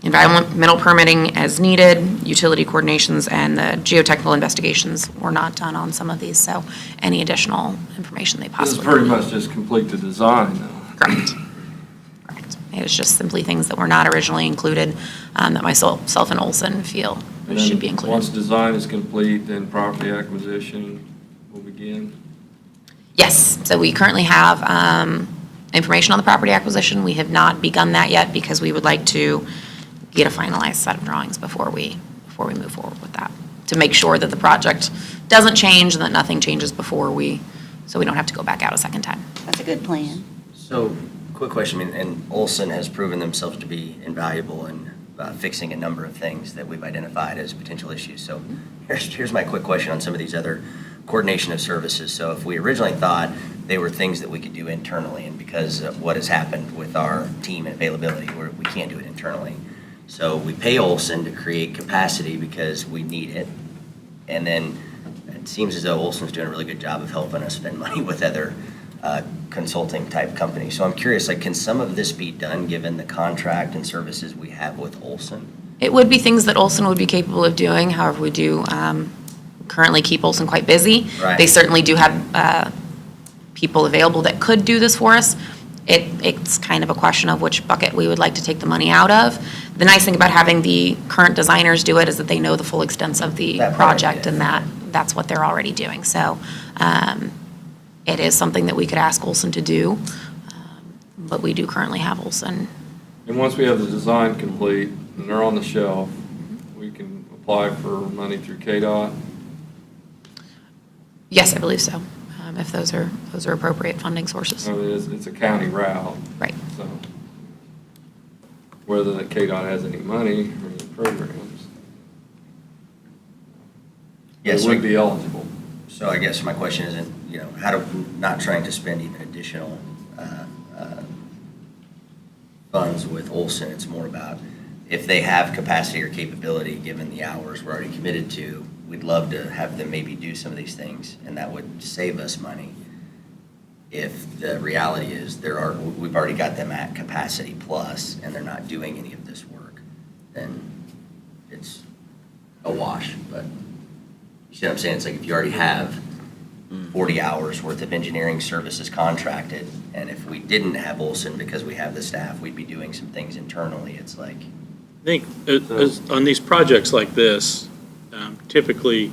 Environmental permitting as needed, utility coordinations, and the geotechnical investigations were not done on some of these, so any additional information they This is possibly pretty need. much just complete the design, though. Correct. Correct. It is just simply things that were not originally included that myself and Olson feel And should be then included. once design is complete, then property acquisition will begin. Yes, so we currently have information on the property acquisition. We have not begun that yet because we would like to get a finalized set of drawings before we move forward with that, to make sure that the project doesn't change and that nothing changes so we don't have to go back out a second time. That's a good plan. So, quick question, and Olson has proven themselves to be invaluable in fixing a number of things that we've identified as potential issues. So here's my quick question on some of these other coordination of services. So if we originally thought they were things that we could do internally, and because of what has happened with our team and availability, we can't do it internally. So we pay Olson to create capacity because we need it. And then it seems as though Olson's doing a really good job of helping us spend money with other consulting type companies. So I'm curious, can some of this be done given the contract and services we have with Olson? It would be things that Olson would be capable of doing, however, we do currently keep Olson quite busy. Right. They certainly do have people available that could do this for us. It's kind of a question of which bucket we would like to take the money out of. The nice thing about having the current designers do it is that they know the full extent of the That project, project, and that's what they're already doing. So it is something that we could ask Olson to do, but we do currently have Olson. And once we have the design complete and they're on the shelf, we can apply for money through KDOT. Yes, I believe so, if those are appropriate funding sources. I mean, it's a county route. Right. So whether the KDOT has any money or any programs, Yes, it would be eligible. So I guess my question isn't, not trying to spend even additional funds with Olson. It's more about if they have capacity or capability, given the hours we're already committed to, we'd love to have them maybe do some of these things, and that would save us money. If the reality is we've already got them at capacity plus, and they're not doing any of this work, then it's a wash. But you see what I'm saying? It's like if you already have 40 hours worth of engineering services contracted, and if we didn't have Olson because we have the staff, we'd be doing some things internally. It's like, I think on these projects like this, typically,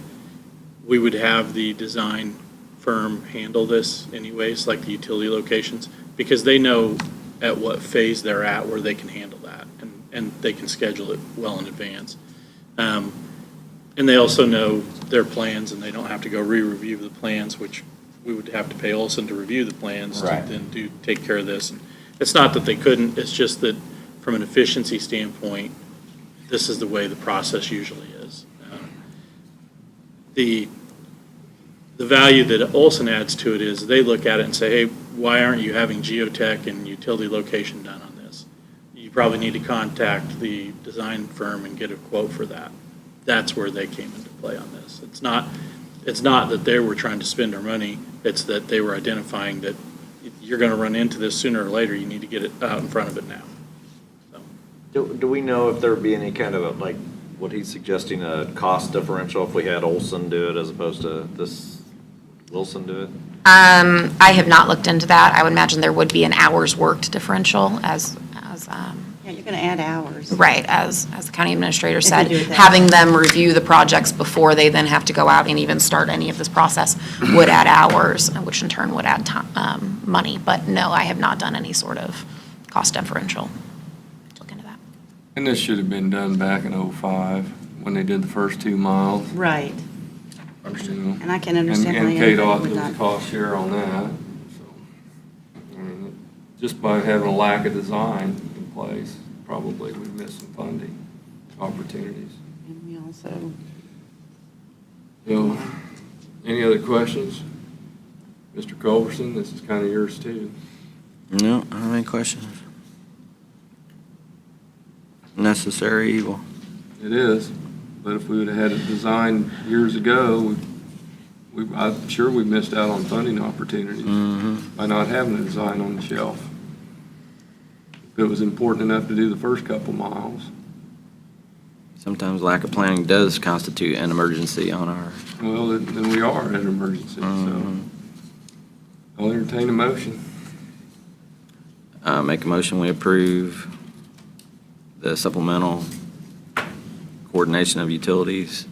we would have the design firm handle this anyways, like the utility locations, because they know at what phase they're at where they can handle that, and they can schedule it well in advance. And they also know their plans, and they don't have to go re-review the plans, which we would have to pay Olson to review the plans Right. to then take care of this. And it's not that they couldn't, it's just that from an efficiency standpoint, this is the way the process usually is. The value that Olson adds to it is they look at it and say, hey, why aren't you having geotech and utility location done on this? You probably need to contact the design firm and get a quote for that. That's where they came into play on this. It's not that they were trying to spend our money, it's that they were identifying that you're going to run into this sooner or later, you need to get it out in front of it now. So. Do we know if there would be any kind of, what he's suggesting, a cost differential if we had Olson do it as opposed to this Wilson do it? I have not looked into that. I would imagine there would be an hours worked differential Yeah, you're going to add hours. right, as the county administrator If said, they do it that having way. them review the projects before they then have to go out and even start any of this process would add hours, which in turn would add money. But no, I have not done any sort of cost differential. Look into that. And this should have been done back in '05, when they did the first 2 miles. Right. You know. And I can understand why And anybody KDOT, would there was a not. cost share on that, so. I mean, just by having a lack of design in place, probably we missed some funding opportunities. And we also, So, any other questions? Mr. Culbertson, this is kind of yours too. No, I don't have any questions. Necessary evil. It is, but if we would have had it designed years ago, I'm sure we missed out on funding opportunities by not having a design on the shelf. If it was important enough to do the first couple miles. Sometimes lack of planning does constitute an emergency on our. Well, then we are at an emergency, so I'll entertain a motion. Make a motion, we approve the supplemental coordination of utilities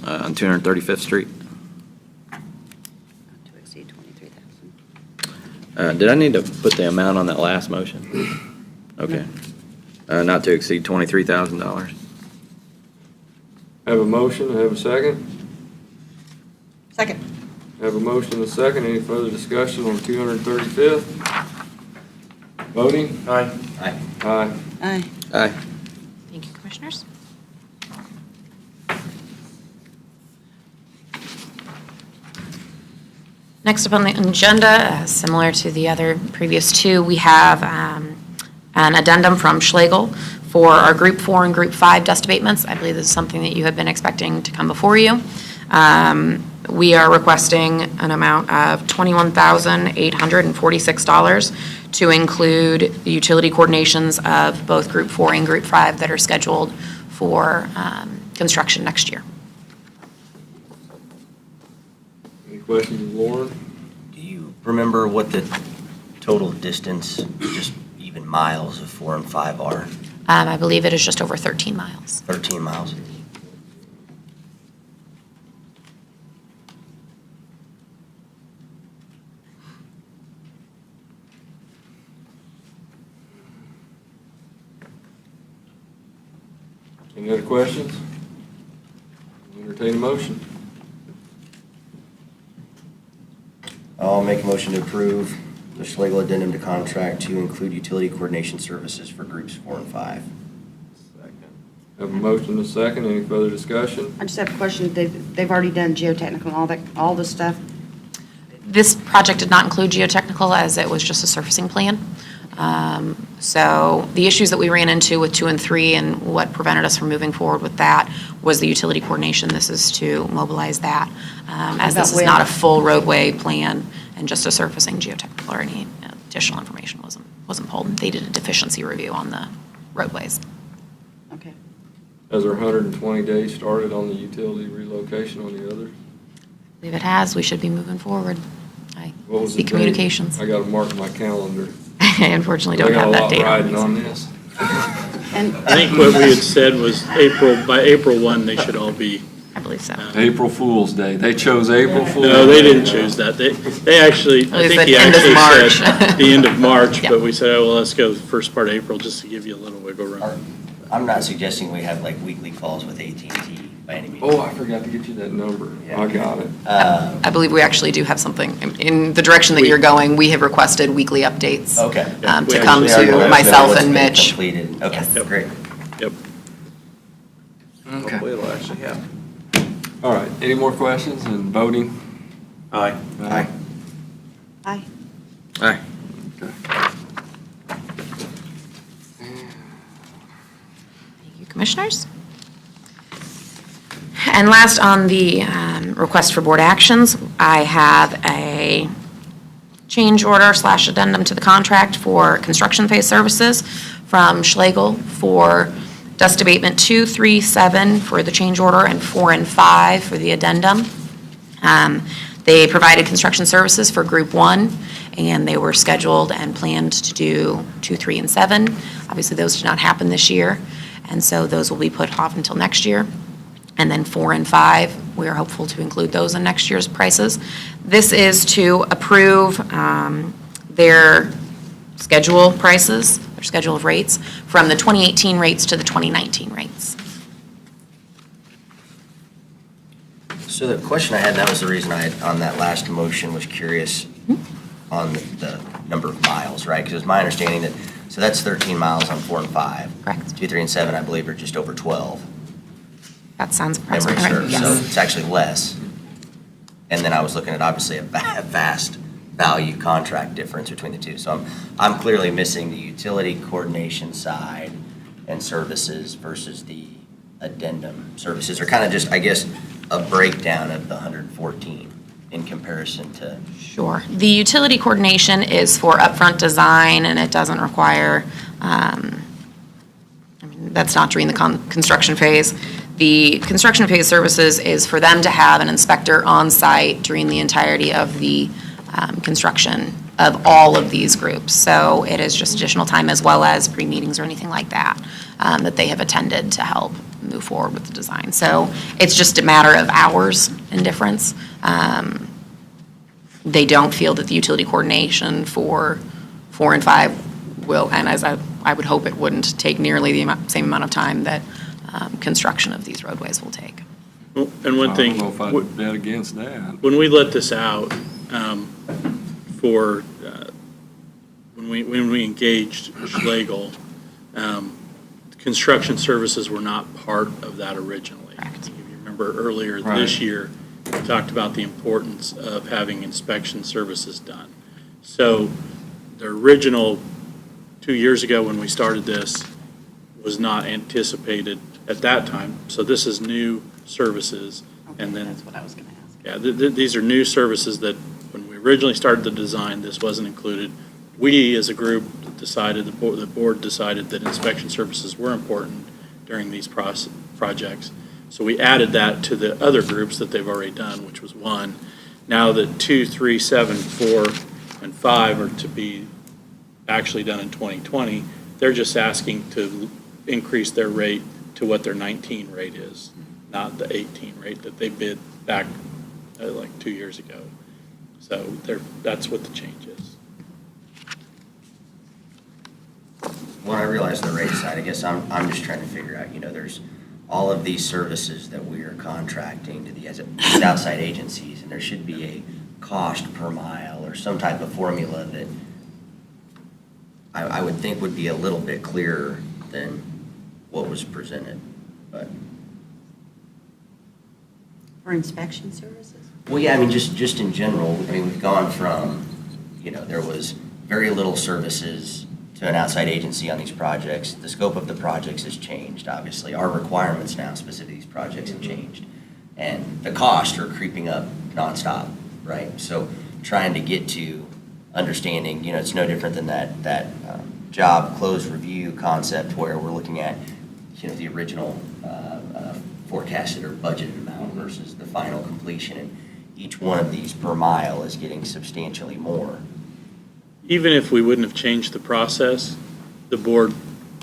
on 235th Street. not to exceed 23,000. Did I need to put the amount on that last motion? Okay. Not to exceed $23,000. Have a motion, have a second? Second. Have a motion and a second. Any further discussion on 235th? Voting? Aye. Aye. Aye. Aye. Aye. Thank you, Commissioners. Next up on the agenda, similar to the other previous two, we have an addendum from Schlegel for our Group 4 and Group 5 dust abatements. I believe this is something that you have been expecting to come before you. We are requesting an amount of $21,846 to include the utility coordinations of both Group 4 and Group 5 that are scheduled for construction next year. Any questions of Lauren? Do you remember what the total distance, just even miles of 4 and 5 are? I believe it is just over 13 miles. 13 miles? Any other questions? Entertain a motion. I'll make a motion to approve the Schlegel addendum to contract to include utility coordination services for groups 4 and 5. Have a motion and a second. Any further discussion? I just have a question. They've already done geotechnical and all that, all the stuff. This project did not include geotechnical as it was just a surfacing plan. So the issues that we ran into with 2 and 3 and what prevented us from moving forward with that was the utility coordination. This is to mobilize that, as this is not a full roadway plan and just a surfacing geotechnical or any additional information wasn't pulled. They did a deficiency review on the roadways. Okay. Has our 120 days started on the utility relocation on the others? I believe it has. We should be moving forward. I What was see the date? communications. I got to mark my calendar. I unfortunately don't have that date. I got a lot riding on this. And I think what we had said was by April 1, they should all be. I believe so. April Fool's Day. They chose April Fool's Day. No, they didn't choose that. They actually, I It was think the he end of actually March. said the end of March, Yeah. but we said, oh, well, let's go the first part of April just to give you a little wiggle room. I'm not suggesting we have like weekly calls with AT&T by any means. Oh, I forgot to get you that number. Yeah. I got it. I believe we actually do have something in the direction that you're going. We have requested weekly updates. Okay. To come We actually to are. myself What's and been Mitch. completed. Okay, Yes. great. Yep. Hopefully it'll actually happen. All right. Any more questions and voting? Aye. Aye. Aye. Aye. Thank you, Commissioners. And last on the request for board actions, I have a change order / addendum to the contract for construction phase services from Schlegel for dust abatement 2, 3, 7 for the change order and 4 and 5 for the addendum. They provided construction services for Group 1, and they were scheduled and planned to do 2, 3, and 7. Obviously, those did not happen this year, and so those will be put off until next year. And then 4 and 5, we are hopeful to include those in next year's prices. This is to approve their schedule prices, their schedule of rates, from the 2018 rates to the 2019 rates. So the question I had, and that was the reason on that last motion, was curious on the number of miles, right? Because it was my understanding that, so that's 13 miles on 4 and 5. Correct. 2, 3, and 7, I believe, are just over 12. That sounds Memory approximately right. serves, so Yes. it's actually less. And then I was looking at obviously a vast value contract difference between the two. So I'm clearly missing the utility coordination side and services versus the addendum services, or kind of just, I guess, a breakdown of the 114 in comparison to. Sure. The utility coordination is for upfront design, and it doesn't require, that's not during the construction phase. The construction phase services is for them to have an inspector on site during the entirety of the construction of all of these groups. So it is just additional time, as well as pre-meetings or anything like that, that they have attended to help move forward with the design. So it's just a matter of hours in difference. They don't feel that the utility coordination for 4 and 5 will, and as I would hope it wouldn't, take nearly the same amount of time that construction of these roadways will take. Well, and one thing, I don't know if I'd bet against that. when we let this out, for, when we engaged Schlegel, construction services were not part of that originally. Correct. If you remember earlier Right. this year, we talked about the importance of having inspection services done. So the original, 2 years ago when we started this, was not anticipated at that time. So this is new services. And then, That's what I was going to ask. yeah, these are new services that when we originally started the design, this wasn't included. We, as a group, decided, the board decided that inspection services were important during these projects. So we added that to the other groups that they've already done, which was 1. Now that 2, 3, 7, 4, and 5 are to be actually done in 2020, they're just asking to increase their rate to what their 19 rate is, not the 18 rate that they bid back like 2 years ago. So that's what the change is. When I realize the rate side, I guess I'm just trying to figure out, there's all of these services that we are contracting to these outside agencies, and there should be a cost per mile or some type of formula that I would think would be a little bit clearer than what was presented, but. For inspection services? Well, yeah, just in general, we've gone from, there was very little services to an outside agency on these projects. The scope of the projects has changed, obviously. Our requirements now specific to these projects have changed. And the costs are creeping up nonstop, right? So trying to get to understanding, it's no different than that job close review concept where we're looking at, the original forecasted or budgeted amount versus the final completion. And each one of these per mile is getting substantially more. Even if we wouldn't have changed the process, the board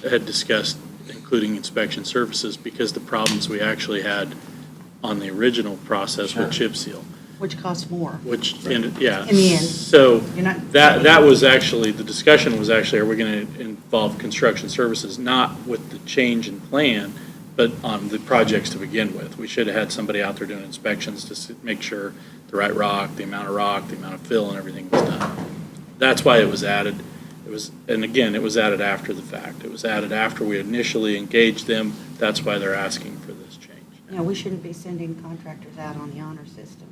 had discussed including inspection services because the problems we actually had on the original process with chip seal. Which costs more? Which, yeah. In the end. So You're not- that was actually, the discussion was actually, are we going to involve construction services? Not with the change in plan, but on the projects to begin with. We should have had somebody out there doing inspections to make sure the right rock, the amount of fill and everything was done. That's why it was added. And again, it was added after the fact. It was added after we initially engaged them. That's why they're asking for this change. We shouldn't be sending contractors out on the honor system.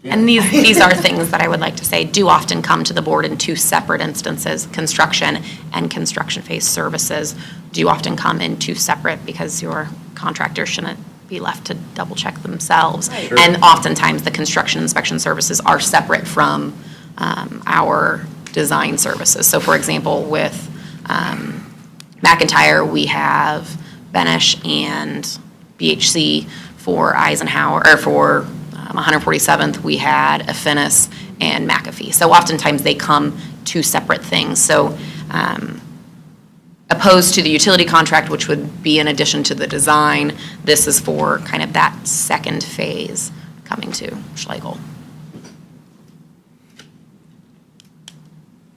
And these are things that I would like to say do often come to the board in 2 separate instances. Construction and construction phase services do often come in 2 separate because your contractor shouldn't be left to double check themselves. Right. And oftentimes the construction inspection services are separate from our design services. So for example, with McIntyre, we have Benish and BHC for Eisenhower, or for 147th, we had Affinis and McAfee. So oftentimes they come two separate things. So opposed to the utility contract, which would be in addition to the design, this is for kind of that second phase coming to Schlegel.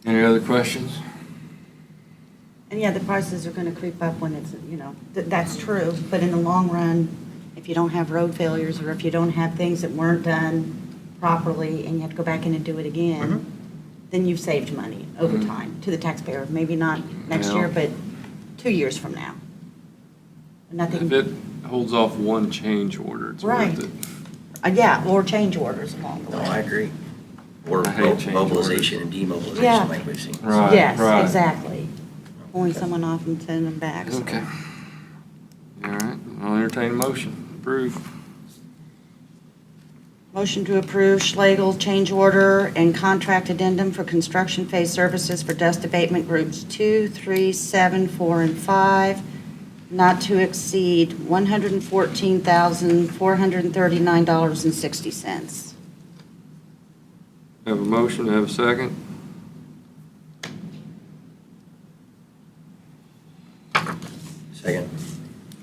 Any other questions? And yeah, the prices are going to creep up when it's, that's true. But in the long run, if you don't have road failures or if you don't have things that weren't done properly and you have to go back in and do it again, then you've saved money over time to the taxpayer. Maybe not next Yeah. year, but 2 years from now. Nothing. If it holds off one change order, it's Right. worth it. Yeah, or change orders along the No, way. I agree. Or I hate change mobilization and demobilization Yeah. like we've seen. Right, Yes, right. exactly. Pulling someone off and sending them back. so. Okay. All right, I'll entertain a motion. Approve. Motion to approve Schlegel change order and contract addendum for construction phase services for dust abatement groups 2, 3, 7, 4, and 5, not to exceed $114,439.60. Have a motion, have a second? Second.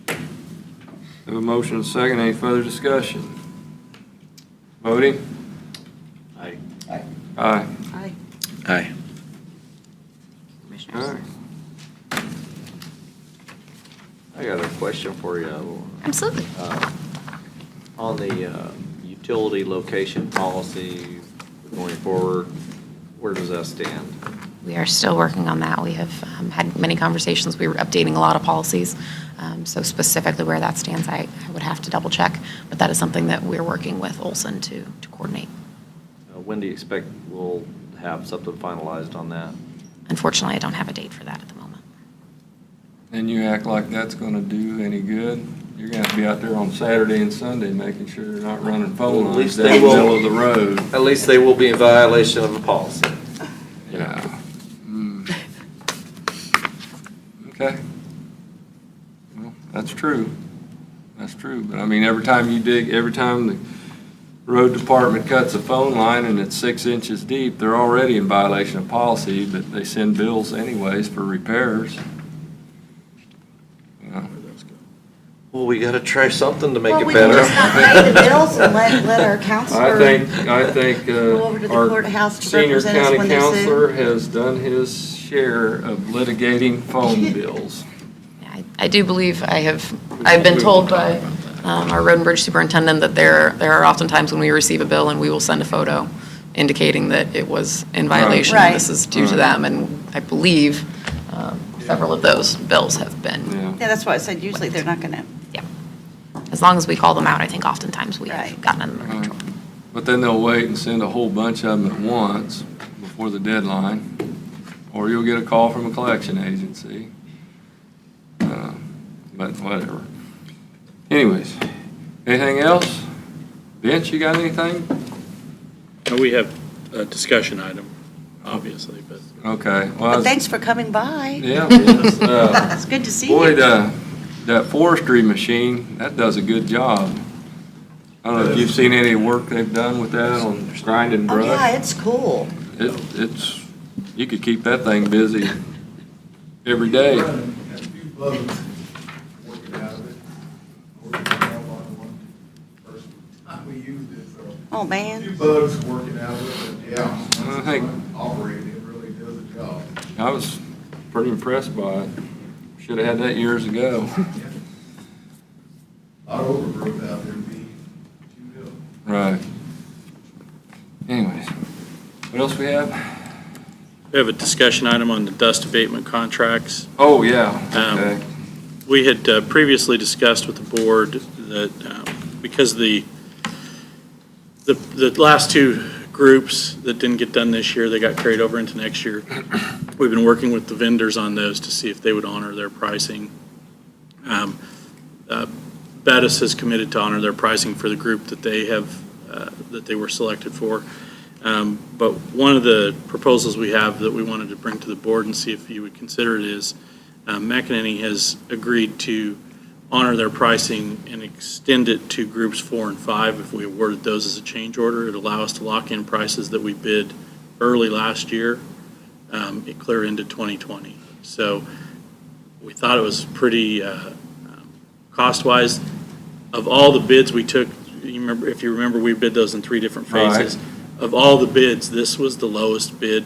Have a motion and a second, any further discussion? Voting? Aye. Aye. Aye. Aye. Aye. All right. I got a question for you. Absolutely. On the utility location policy going forward, where does that stand? We are still working on that. We have had many conversations. We were updating a lot of policies. So specifically where that stands, I would have to double check. But that is something that we're working with Olson to coordinate. When do you expect we'll have something finalized on that? Unfortunately, I don't have a date for that at the moment. And you act like that's gonna do any good? You're gonna have to be out there on Saturday and Sunday making sure they're not running phone Well, at lines least down they the will- middle of the road. At least they will be in violation of the policy. Yeah. Okay. Well, that's true. That's true. But I mean, every time the road department cuts a phone line and it's 6 inches deep, they're already in violation of policy, but they send bills anyways for repairs. You know, Well, we gotta try something to make Well, it we can better. just not pay the bills and let our counselor. I think Go over to the our courthouse to senior represent us county when they sue. counselor has done his share of litigating phone bills. Yeah, I do believe I've been told by our road and bridge superintendent that there are often times when we receive a bill and we will send a photo indicating that it was in violation. Right. This is due to them, and I believe several of those bills have been. Yeah. Yeah, that's why I said usually they're not going to. Yeah. As long as we call them out, I think oftentimes we have Right. gotten them under control. But then they'll wait and send a whole bunch of them at once before the deadline, or you'll get a call from a collection agency. But whatever. Anyways, anything else? Vince, you got anything? We have a discussion item, obviously, but Okay. Well, But thanks for coming by. yeah, Vince, It's good to see boy, you. that forestry machine, that does a good job. I don't know if you've seen any work they've done with that on grinding Oh, brush. yeah, it's cool. It's, you could keep that thing busy every day. A few bugs working out of it. Working out on one first time we used it, so. Oh, A man. few bugs working out of it, but yeah. I think- Operating, it really does a job. I was pretty impressed by it. Should have had that years ago. A lot of overgrowth out there, be chewed up. Right. Anyways, what else we have? we have a discussion item on the dust abatement contracts. Oh, yeah, okay. We had previously discussed with the board that because the last two groups that didn't get done this year, they got carried over into next year. We've been working with the vendors on those to see if they would honor their pricing. Bettis has committed to honor their pricing for the group that they have, that they were selected for. But one of the proposals we have that we wanted to bring to the board and see if you would consider it is McEnany has agreed to honor their pricing and extend it to groups 4 and 5. If we awarded those as a change order, it'd allow us to lock in prices that we bid early last year, it clear into 2020. So we thought it was pretty cost-wise. Of all the bids we took, if you remember, we bid those in 3 different phases. Right. Of all the bids, this was the lowest bid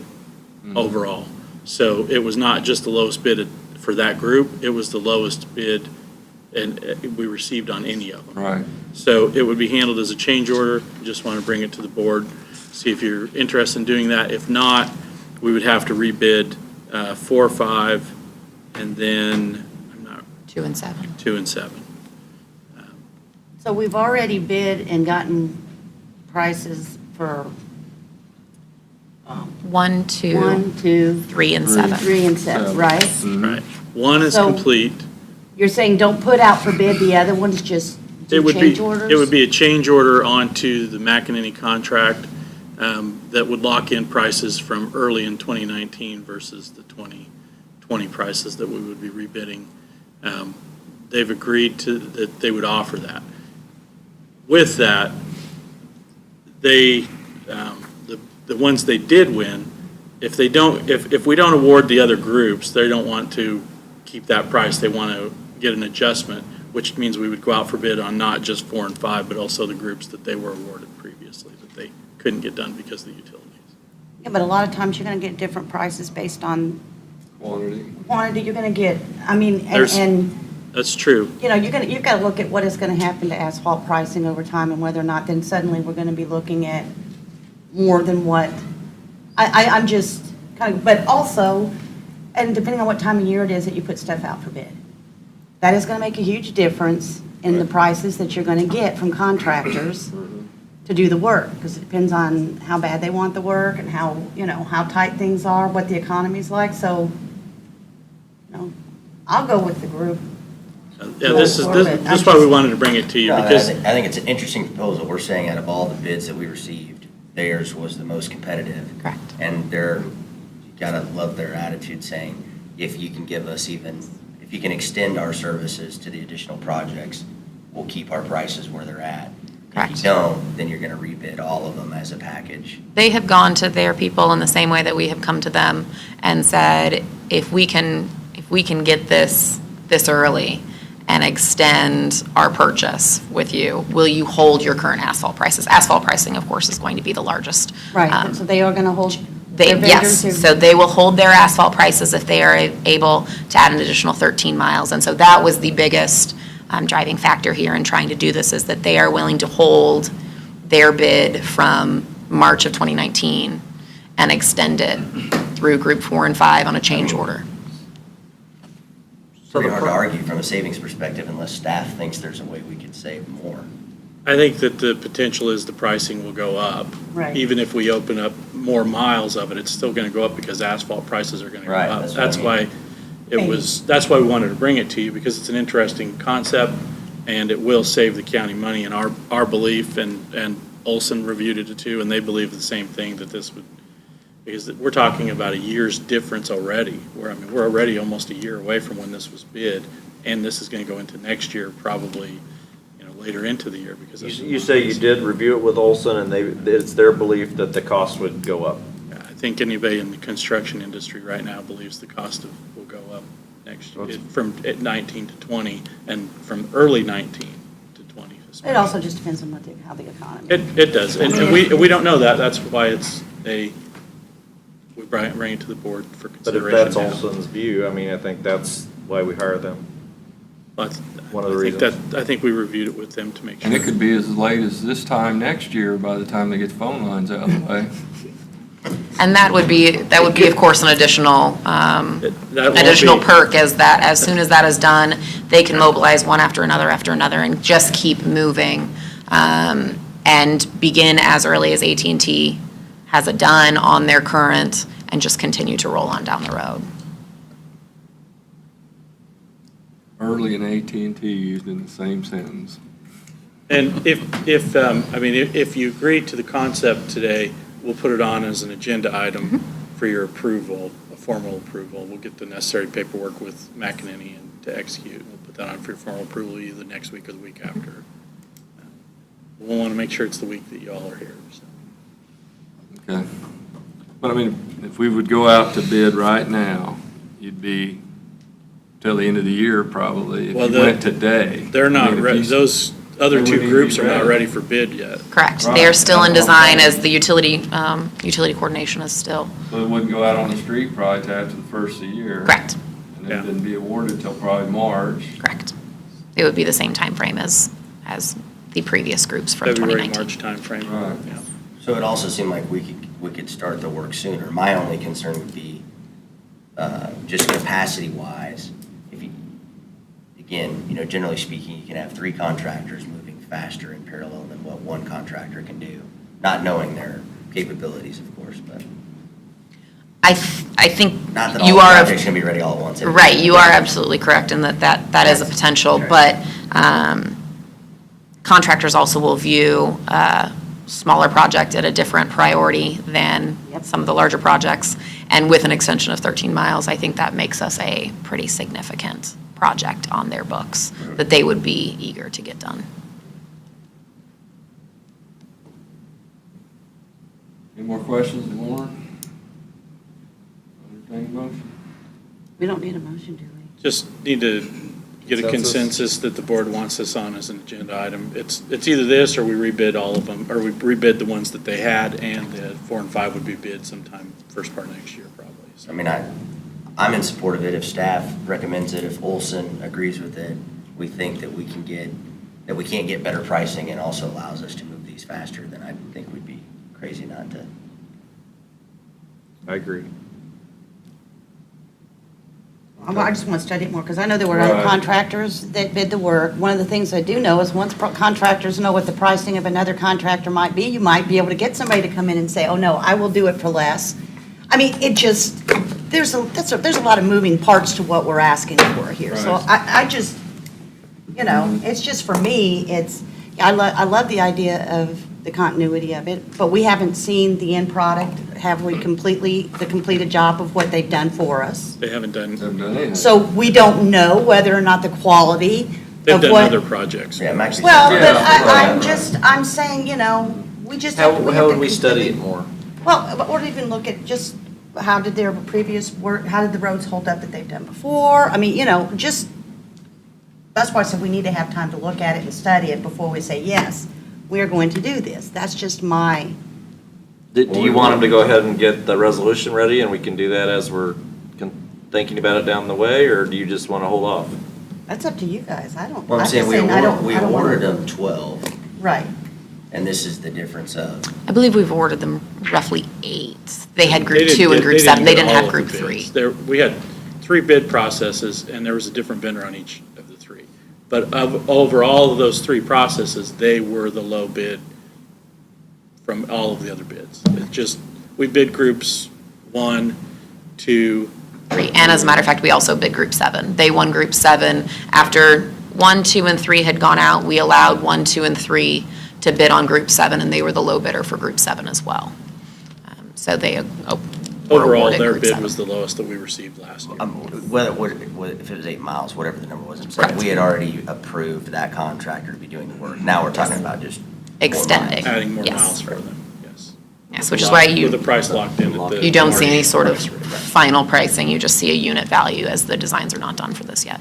overall. So it was not just the lowest bid for that group, it was the lowest bid and we received on any of them. Right. So it would be handled as a change order. Just want to bring it to the board, see if you're interested in doing that. If not, we would have to rebid 4, 5, and then, 2 and 7. 2 and 7. So we've already bid and gotten prices for 1, 2, 1, 2, 3, and 7. 3, and 7, right? Right. One is So- complete. You're saying don't put out for bid, the other ones just do change orders? It would be a change order onto the McEnany contract that would lock in prices from early in 2019 versus the 2020 prices that we would be rebidding. They've agreed that they would offer that. With that, the ones they did win, if we don't award the other groups, they don't want to keep that price. They want to get an adjustment, which means we would go out for bid on not just 4 and 5, but also the groups that they were awarded previously that they couldn't get done because of the utilities. Yeah, but a lot of times you're going to get different prices based on Quantity. you're going to get, I mean, There's- and That's true. you know, you've got to look at what is going to happen to asphalt pricing over time and whether or not then suddenly we're going to be looking at more than what, I'm just kind of, but also, and depending on what time of year it is that you put stuff out for bid. That is going to make a huge difference in the prices that you're going to get from contractors to do the work, because it depends on how bad they want the work and how, you know, how tight things are, what the economy's like, so, you know, I'll go with the group. Yeah, this is why we wanted to bring it to you, No, because I think it's an interesting proposal. We're saying out of all the bids that we received, theirs was the most competitive. Correct. And you gotta love their attitude saying, if you can give us if you can extend our services to the additional projects, we'll keep our prices where they're at. If Correct. you don't, then you're gonna rebid all of them as a package. They have gone to their people in the same way that we have come to them and said, if we can get this early and extend our purchase with you, will you hold your current asphalt prices? Asphalt pricing, of course, is going to be the largest. Right, so they are going to hold They, their yes, vendors. so they will hold their asphalt prices if they are able to add an additional 13 miles. And so that was the biggest driving factor here in trying to do this, is that they are willing to hold their bid from March of 2019 and extend it through Group 4 and 5 on a change order. Pretty hard to argue from a savings perspective unless staff thinks there's a way we could save more. I think that the potential is the pricing will go up. Right. Even if we open up more miles of it, it's still going to go up because asphalt prices are going to go Right, up. that's what I That's mean. why that's why we wanted to bring it to you, because it's an interesting concept and it will save the county money. And our belief, and Olson reviewed it too, and they believe the same thing, that this would, because we're talking about a year's difference already. We're already almost a year away from when this was bid, and this is going to go into next year, probably, later into the year, because that's You say you did review it with Olson, and it's their belief that the cost would go up. I think anybody in the construction industry right now believes the cost will go up next year, from 19 to 20, and from early 19 to 20. It also just depends on how the economy. It does, and we don't know that. That's why we bring it to the board for But if consideration. that's Olson's view, I mean, I think that's why we hire them. One of the reasons. I think we reviewed it with them to make sure. And it could be as late as this time next year by the time they get the phone lines out of the way. And that would be, of course, an additional, That won't additional be- perk, is that as soon as that is done, they can mobilize one after another, and just keep moving, and begin as early as AT&T has it done on their current, and just continue to roll on down the road. Early and AT&T used in the same sentence. And if you agree to the concept today, we'll put it on as an agenda item for your approval, a formal approval. We'll get the necessary paperwork with McEnany and to execute. We'll put put that on for your formal approval either the next week or the week after. We'll want to make sure it's the week that you all are here, so. Okay. But I mean, if we would go out to bid right now, you'd be till the end of the year probably, if Well, you went today. They're I not mean, if ready, you- those other They two wouldn't even groups be are not ready. ready for bid yet. Correct. Right. They are still in That's what I'm design saying. as the utility coordination is still. So it wouldn't go out on the street probably till after the first of the year. Correct. And then it didn't be awarded till probably March. Correct. It would be the same timeframe as the previous groups from February, 2019. March timeframe. Right. Yeah. So it also seemed like we could start the work sooner. My only concern would be, just capacity-wise, if you, again, you know, generally speaking, you can have 3 contractors moving faster in parallel than what one contractor can do, not knowing their capabilities, of course, but I think not that all you the are, projects can be ready all at once. right, you are absolutely correct in that is a potential, but contractors also will view a smaller project at a different priority than some of the larger projects. And with an extension of 13 miles, I think that makes us a pretty significant project on their books that they would be eager to get done. Any more questions, Lauren? Entertain a motion? We don't need a motion, do we? Just need to get a consensus that the board wants this on as an agenda item. It's either this or we rebid all of them, or we rebid the ones that they had, and the 4 and 5 would be bid sometime first part of next year, probably. So, I mean, I'm in support of it. If staff recommends it, if Olson agrees with it, we think that we can't get better pricing and also allows us to move these faster, then I think we'd be crazy not to. I agree. I just want to study it more, because I know there were other Right. contractors that bid the work. One of the things I do know is once contractors know what the pricing of another contractor might be, you might be able to get somebody to come in and say, oh, no, I will do it for less. I mean, it just, there's a lot of moving parts to what we're asking for here. So Right. I just, you know, it's just for me, I love the idea of the continuity of it, but we haven't seen the end product. Have we the completed job of what they've done for us? they haven't done, Haven't done anything. So we don't know whether or not the quality they've of done what. other projects. Yeah, Max. Well, Yeah, but right. I'm saying, you know, we just have to look at How the would we study it complete- more? Well, or even look at just how did their previous work, how did the roads hold up that they've done before? I mean, you know, just, that's why I said we need to have time to look at it and study it before we say, yes, we're going to do this. That's just my, Do you want them to go ahead and get the resolution ready, and we can do that as we're thinking about it down the way, or do you just want to hold off? that's up to you guys. I don't. Well, I'm saying I don't we wanna- ordered them 12, Right. and this is the difference of, I believe we've ordered them roughly 8. They had They group didn't 2 and get- group 7. They get didn't all have of the group 3. bids. We had 3 bid processes, and there was a different bidder on each of the 3. But over all of those 3 processes, they were the low bid from all of the other bids. It just, we bid groups 1, 2, 3. And as a matter of fact, we also bid group 7. They won group 7. After 1, 2, and 3 had gone out, we allowed 1, 2, and 3 to bid on group 7, and they were the low bidder for group 7 as well. So they were overall, awarded their group bid 7. was the lowest that we received last year. if it was 8 miles, whatever the number was, I'm saying, we had already approved that contractor to be doing the work. Now we're talking about just more Extending. Adding more Yes. miles for them, yes. Yes, which is why With the price locked in at the. you don't see any March sort of price rate. final pricing, you just see a unit value as the designs are not done for this yet.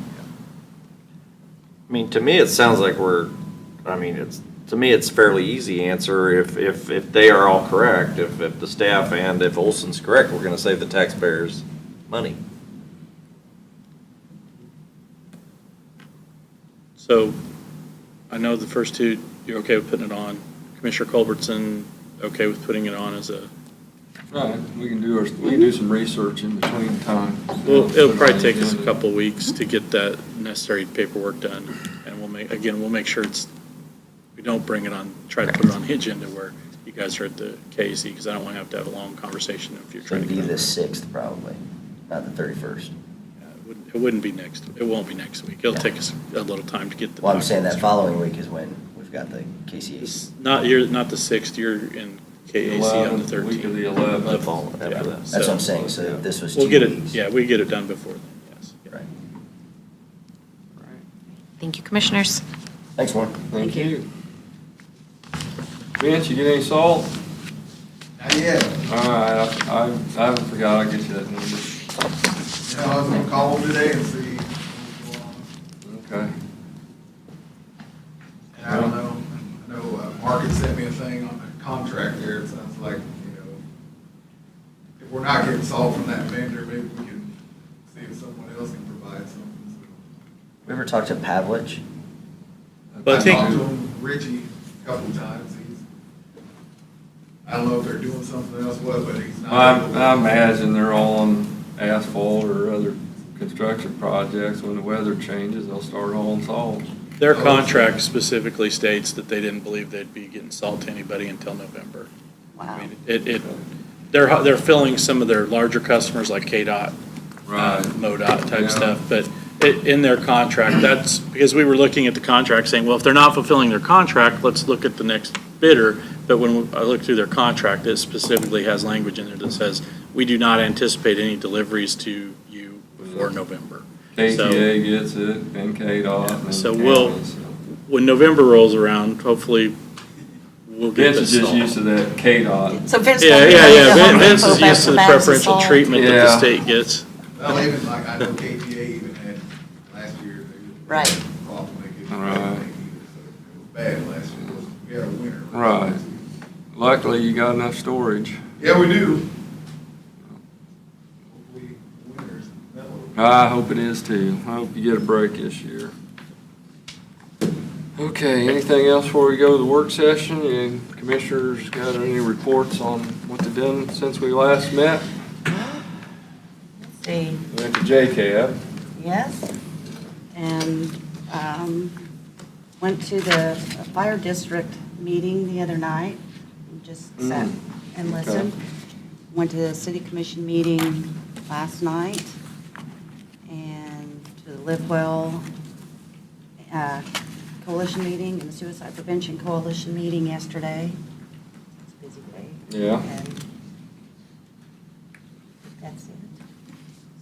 I mean, to me, it sounds like to me, it's fairly easy answer if they are all correct, if the staff and if Olson's correct, we're gonna save the taxpayers money. So, I know the first 2, you're okay with putting it on. Commissioner Culbertson, okay with putting it on as a, Right, we can do some research in between time. well, it'll probably take us a couple of weeks to get that necessary paperwork done. And we'll make sure we don't bring it on, try to put it on the agenda where you guys are at the KAZ, because I don't want to have a long conversation if you're So trying it'd to. be get the it. 6th probably, not the 31st. It wouldn't be it won't be next week. It'll take us a little time to get the. Well, I'm saying that documents. following week is when we've got the KCAC. It's not the 6th, you're in KAC on the 13th. Week of the 11th. After that. That's what I'm saying, so if this was 2 We'll get weeks. it, yeah, we get it done before then, yes. Right. Thank you, Commissioners. Thanks, Warren. Thank you. Vince, you get any salt? Not yet. All right, I haven't forgot, I'll get you that number. I was gonna call him today and see what's going on. Okay. And I don't know, I know Mark had sent me a thing on the contract there. It sounds like, if we're not getting salt from that vendor, maybe we can see if someone else can provide something. So, We ever talked to Pavlich? But I think- talked to him, Richie, a couple of times. I don't know if they're doing something else, but he's not. I imagine they're all on asphalt or other construction projects. When the weather changes, they'll start hauling salt. Their contract specifically states that they didn't believe they'd be getting salt to anybody until November. Wow. I mean, they're filling some of their larger customers like KDOT, Right. MoDOT type Yeah. stuff, but in their contract, that's, because we were looking at the contract saying, well, if they're not fulfilling their contract, let's look at the next bidder. But when I look through their contract, it specifically has language in there that says, we do not anticipate any deliveries to you before November. KTA gets it, and KDOT, and then So the we'll, counties. when November rolls around, hopefully we'll get Vince this is just salt. used to that KDOT. So Vince. Yeah, told me yeah, to yeah. Home Vince Depot is used to the bags of preferential salt. treatment that the Yeah. state gets. Well, even like, I know KTA even had, last year, they Right. had a problem, they couldn't Right. get anything either, so it was bad last year. We had a winter. Right. Luckily, you got enough storage. Yeah, we do. Hopefully, winter's mellow. I hope it is too. I hope you get a break this year. Okay, anything else before we go to the work session? Any commissioners got any reports on what they've done since we last met? Let's see. Went to JCAB. Yes, and went to the fire district meeting the other night, and just sat and listened. Went to the city commission meeting last night, and to the Live Well Coalition meeting, and the Suicide Prevention Coalition meeting yesterday. It's a busy day. Yeah. And that's it.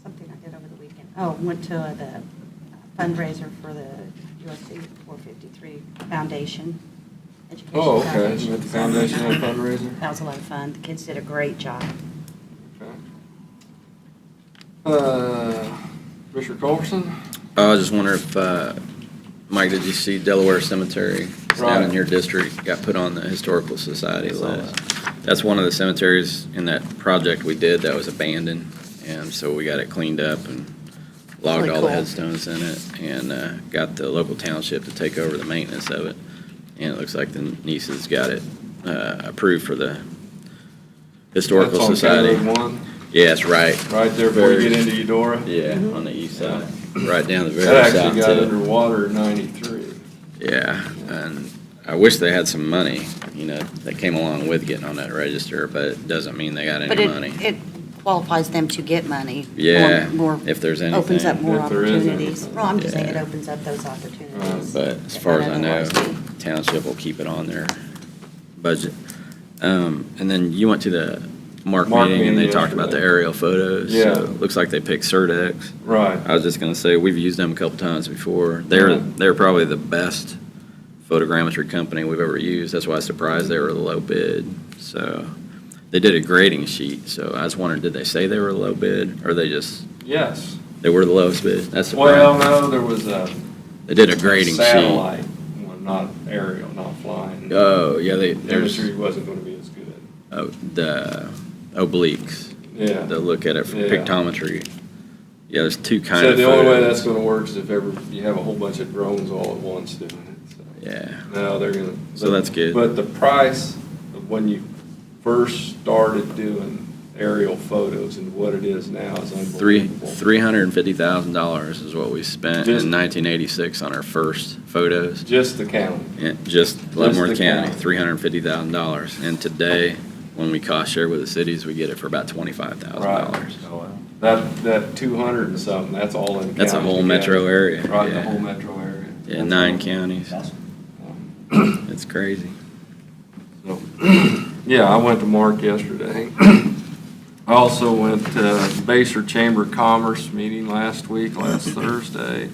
Something I did over the weekend. Oh, went to the fundraiser for the USC 453 Foundation. Education Oh, okay. Foundation. You went to Foundation on fundraiser? That was a lot of fun. The kids did a great job. Okay. Commissioner Culbertson? I just wonder if, Mike, did you see Delaware Cemetery? It's down in Right. your district, got put on the Historical Society I saw list. That's one of the cemeteries in that project we did that was abandoned, and so we got it cleaned up and logged Really all the cool. headstones in it, and got the local township to take over the maintenance of it. And it looks like the nieces got it approved for the Historical That's on Society. County Road 1, Yeah, it's right. right there before you get into Eudora. Yeah, on the east side, right down the very That south actually got tip. underwater in '93. Yeah, and I wish they had some money, that came along with getting on that register, but it doesn't mean they got But any money. it qualifies them to get money. Yeah, More, if there's opens up anything. more If there is opportunities. anything. Well, I'm just saying it Yeah. opens up those opportunities. But as that far as might I know, otherwise be. township will keep it on their budget. And then you went to the Mark meeting and they meeting talked about the yesterday. aerial photos. Yeah. So it looks like they picked Certex. Right. I was just gonna say, we've used them a couple times before. They're probably the best photogrammetry company we've ever used. That's why I was surprised they were the low bid. So they did a grading sheet. So I was wondering, did they say they were the low bid or they Yes. were the lowest bid? That's Well, surprising. no, there was a They did a grading sheet. satellite one, not aerial, not flying. Oh, yeah, The there's, imagery wasn't going to be as good. the obliques. Yeah. To look at it from Yeah. pictometry. Yeah, there's two kind So of the only way that's photos. going to work is if you have a whole bunch of drones all at once doing it. So. Yeah. No, they're going to. So that's good. But the price of when you first started doing aerial photos and what it is now is unbelievable. $350,000 is what we spent Just- in 1986 on our first photos. Just the county. Yeah, just Leavenworth the County, county. $350,000. And today, when we cost share with the cities, we get it for about $25,000. That 200 and something, that's all in the county. That's a whole together. metro area. Right, the yeah. whole metro area. Yeah, 9 counties. It's crazy. So, yeah, I went to Mark yesterday. I also went to Baser Chamber of Commerce meeting last Thursday.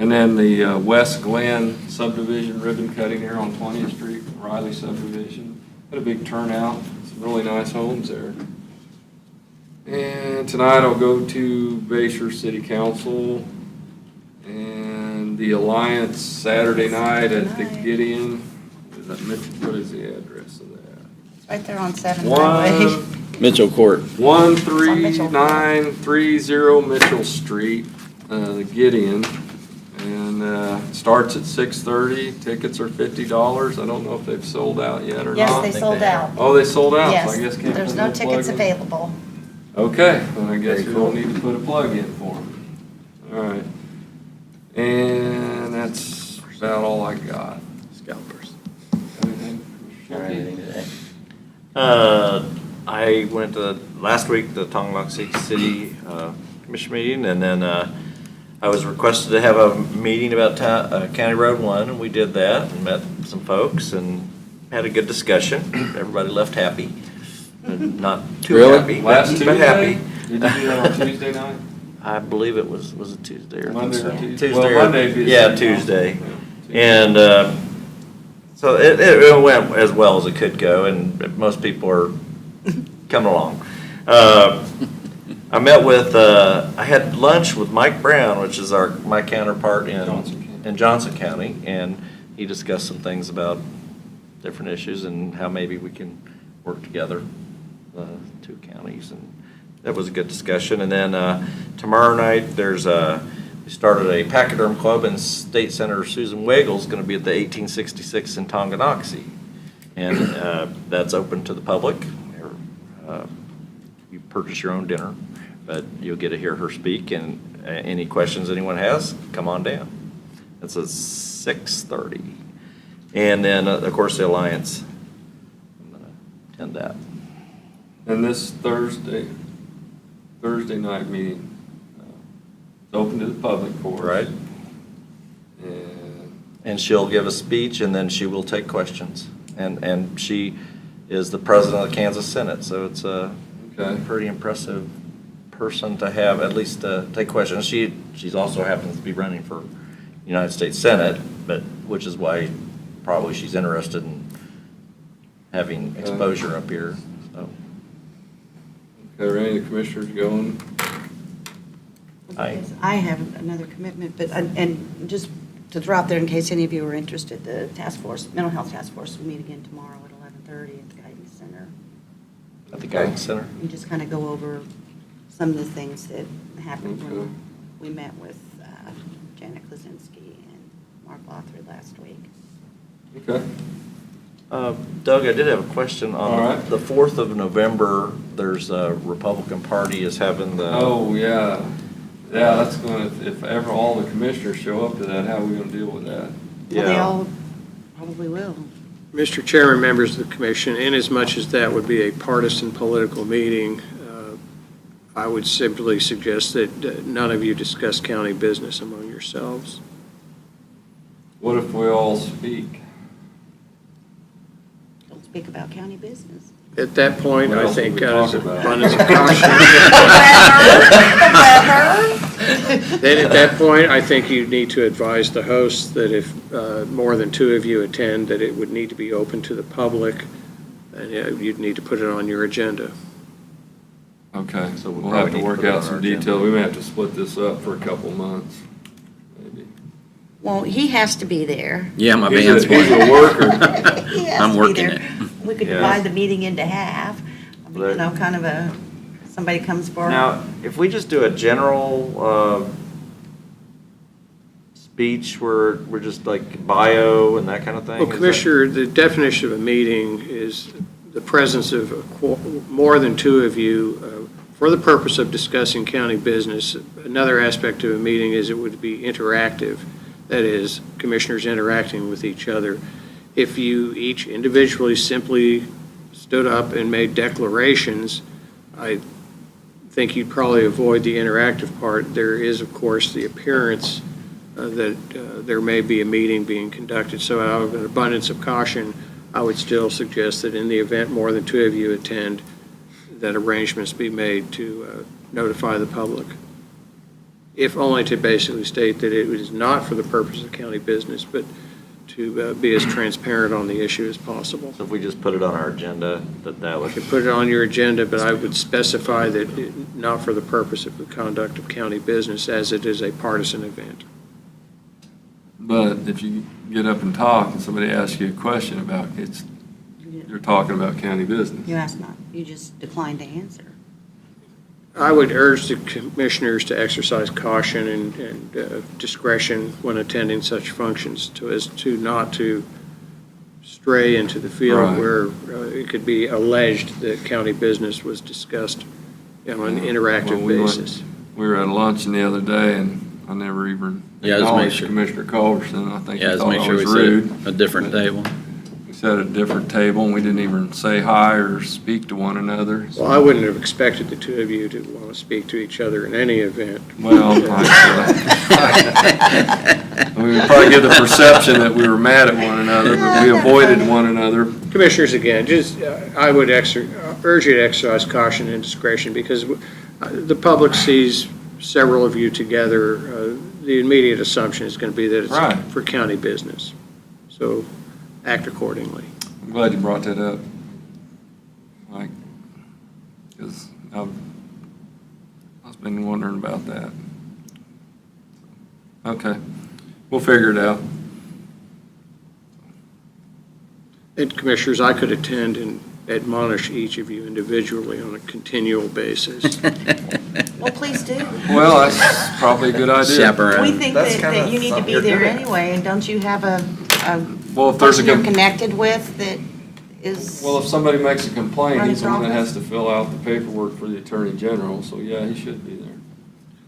And then the West Glen subdivision ribbon cutting here on 20th Street, Riley subdivision. Had a big turnout, some really nice homes there. And tonight I'll go to Bayshore City Council and the Alliance Saturday night at the Gideon. What is the address of that? It's right there on 7 Highway. Mitchell Court. 13930 Mitchell Street, the Gideon. And starts at 6:30. Tickets are $50. I don't know if they've sold out yet or Yes, not. they sold out. Oh, they sold out, so I Yes, guess can't there's put no plug tickets in. available. Okay, well, I guess we don't need to put a plug in for them. All right. And that's about all I got. Scalpers. Anything? I went to, last week, the Tongloxie City Commission meeting, and then I was requested to have a meeting about County Road 1, and we did that, and met some folks, and had a good discussion. Everybody left happy. Not too Really? happy, Last but Tuesday? happy. Did you do that on Tuesday night? I believe it was it Tuesday or Monday or Tuesday? Tuesday? Tuesday Well, or- Monday would be the Yeah, same Tuesday. time. And so it went as well as it could go, and most people are coming along. I met with, I had lunch with Mike Brown, which is my counterpart in Johnson County, and he discussed some things about different issues and how maybe we can work together, two counties, and that was a good discussion. And then tomorrow night, we started a pachyderm club, and State Senator Susan Waggle's going to be at the 1866 in Tonganoxie, and that's open to the public. You purchase your own dinner, but you'll get to hear her speak, and any questions anyone has, come on down. It's at 6:30. And then, of course, the Alliance. I'm going to attend that. And this Thursday night meeting, it's open to the public, of course. Right. And And she'll give a speech, and then she will take questions. And she is the president of the Kansas Senate, so it's a pretty impressive person to have, at least to take questions. She's also happens to be running for United States Senate, which is why probably she's interested in having exposure up here, so. Okay, are any of the commissioners going? I have another commitment, but, and just to throw out there in case any of you are interested, the task force, mental health task force will meet again tomorrow at 11:30 at the Guidance Center. At the Guidance Center? And just kind of go over some of the things that happened Okay. when we met with Janet Klaczynski and Mark Lothrid last week. Okay. Doug, I did have a question All on right. the 4th of November. There's a Republican Party is having the. Oh, yeah. Yeah, that's going to, if ever all the commissioners show up to that, how are we going to deal with that? Well, they all probably will. Mr. Chairman, members of the commission, inasmuch as that would be a partisan political meeting, I would simply suggest that none of you discuss county business among yourselves. What if we all speak? Don't speak about county business. At that point, What I else think would we out talk of about? abundance of caution. Then at that point, I think you need to advise the host that if more than two of you attend, that it would need to be open to the public, and you'd need to put it on your agenda. Okay, so we'll we'll have probably to need to work put it on out our some agenda. detail. We may have to split this up for a couple months, maybe. Well, he has to be there. Yeah, my He's band's a- he's playing. a worker. He has I'm to be working there. it. We could Yeah. divide the meeting into half. I mean, you know, kind of somebody comes for. Now, if we just do a general speech where we're just like bio and that kind of thing? Well, is that- Commissioner, the definition of a meeting is the presence of more than two of you for the purpose of discussing county business. Another aspect of a meeting is it would be interactive, that is, commissioners interacting with each other. If you each individually simply stood up and made declarations, I think you'd probably avoid the interactive part. There is, of course, the appearance that there may be a meeting being conducted. So out of an abundance of caution, I would still suggest that in the event more than two of you attend, that arrangements be made to notify the public. if only to basically state that it is not for the purpose of county business, but to be as transparent on the issue as possible. So if we just put it on our agenda, that You would, could put it on your agenda, but I would specify that not for the purpose of the conduct of county business, as it is a partisan event. But if you get up and talk and somebody asks you a question about it, you're talking about county business. You asked not, you just declined to answer. I would urge the commissioners to exercise caution and discretion when attending such functions as to not to stray into the field Right. where it could be alleged that county business was discussed on an interactive Well, basis. We were at luncheon the other day, and I never even Yeah, just make acknowledged sure- Commissioner Culbertson. I think he Yeah, just thought make I sure we was rude. sit at a different table. We sat at a different table, and we didn't even say hi or speak to one another. Well, I wouldn't have expected the two of you to want to speak to each other in any event. Well, we would probably get the perception that we were mad at one another, but we avoided one another. Commissioners, again, I would urge you to exercise caution and discretion because the public sees several of you together. The immediate assumption is going to be that Right. it's for county business. So act accordingly. I'm glad you brought that up. Like, because I've been wondering about that. Okay, we'll figure it out. And Commissioners, I could attend and admonish each of you individually on a continual basis. Well, please do. Well, that's probably a good idea. Chaperone. We think That's that kinda you need to something be you're there good at. anyway, and don't you have a Well, if there's a, person you're com- connected with that is? well, if somebody makes a complaint, Run he's the one that his has to fill out the paperwork for the Attorney General, so yeah, he should be there.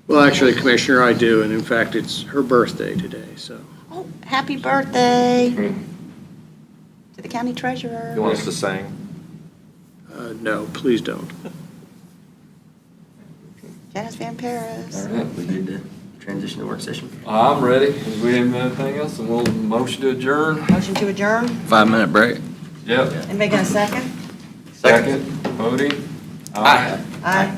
Well, actually, Commissioner, I do, and in fact, it's her birthday today, so. Oh, happy birthday Okay. to the county treasurer. he wants to sing. No, please don't. Janice Van Paris. All right. We need to transition to work session. I'm ready. If we have anything else, and we'll motion to adjourn. Motion to adjourn. 5-minute break. Yep. Anybody got a second? Second. Voting. Aye. Aye.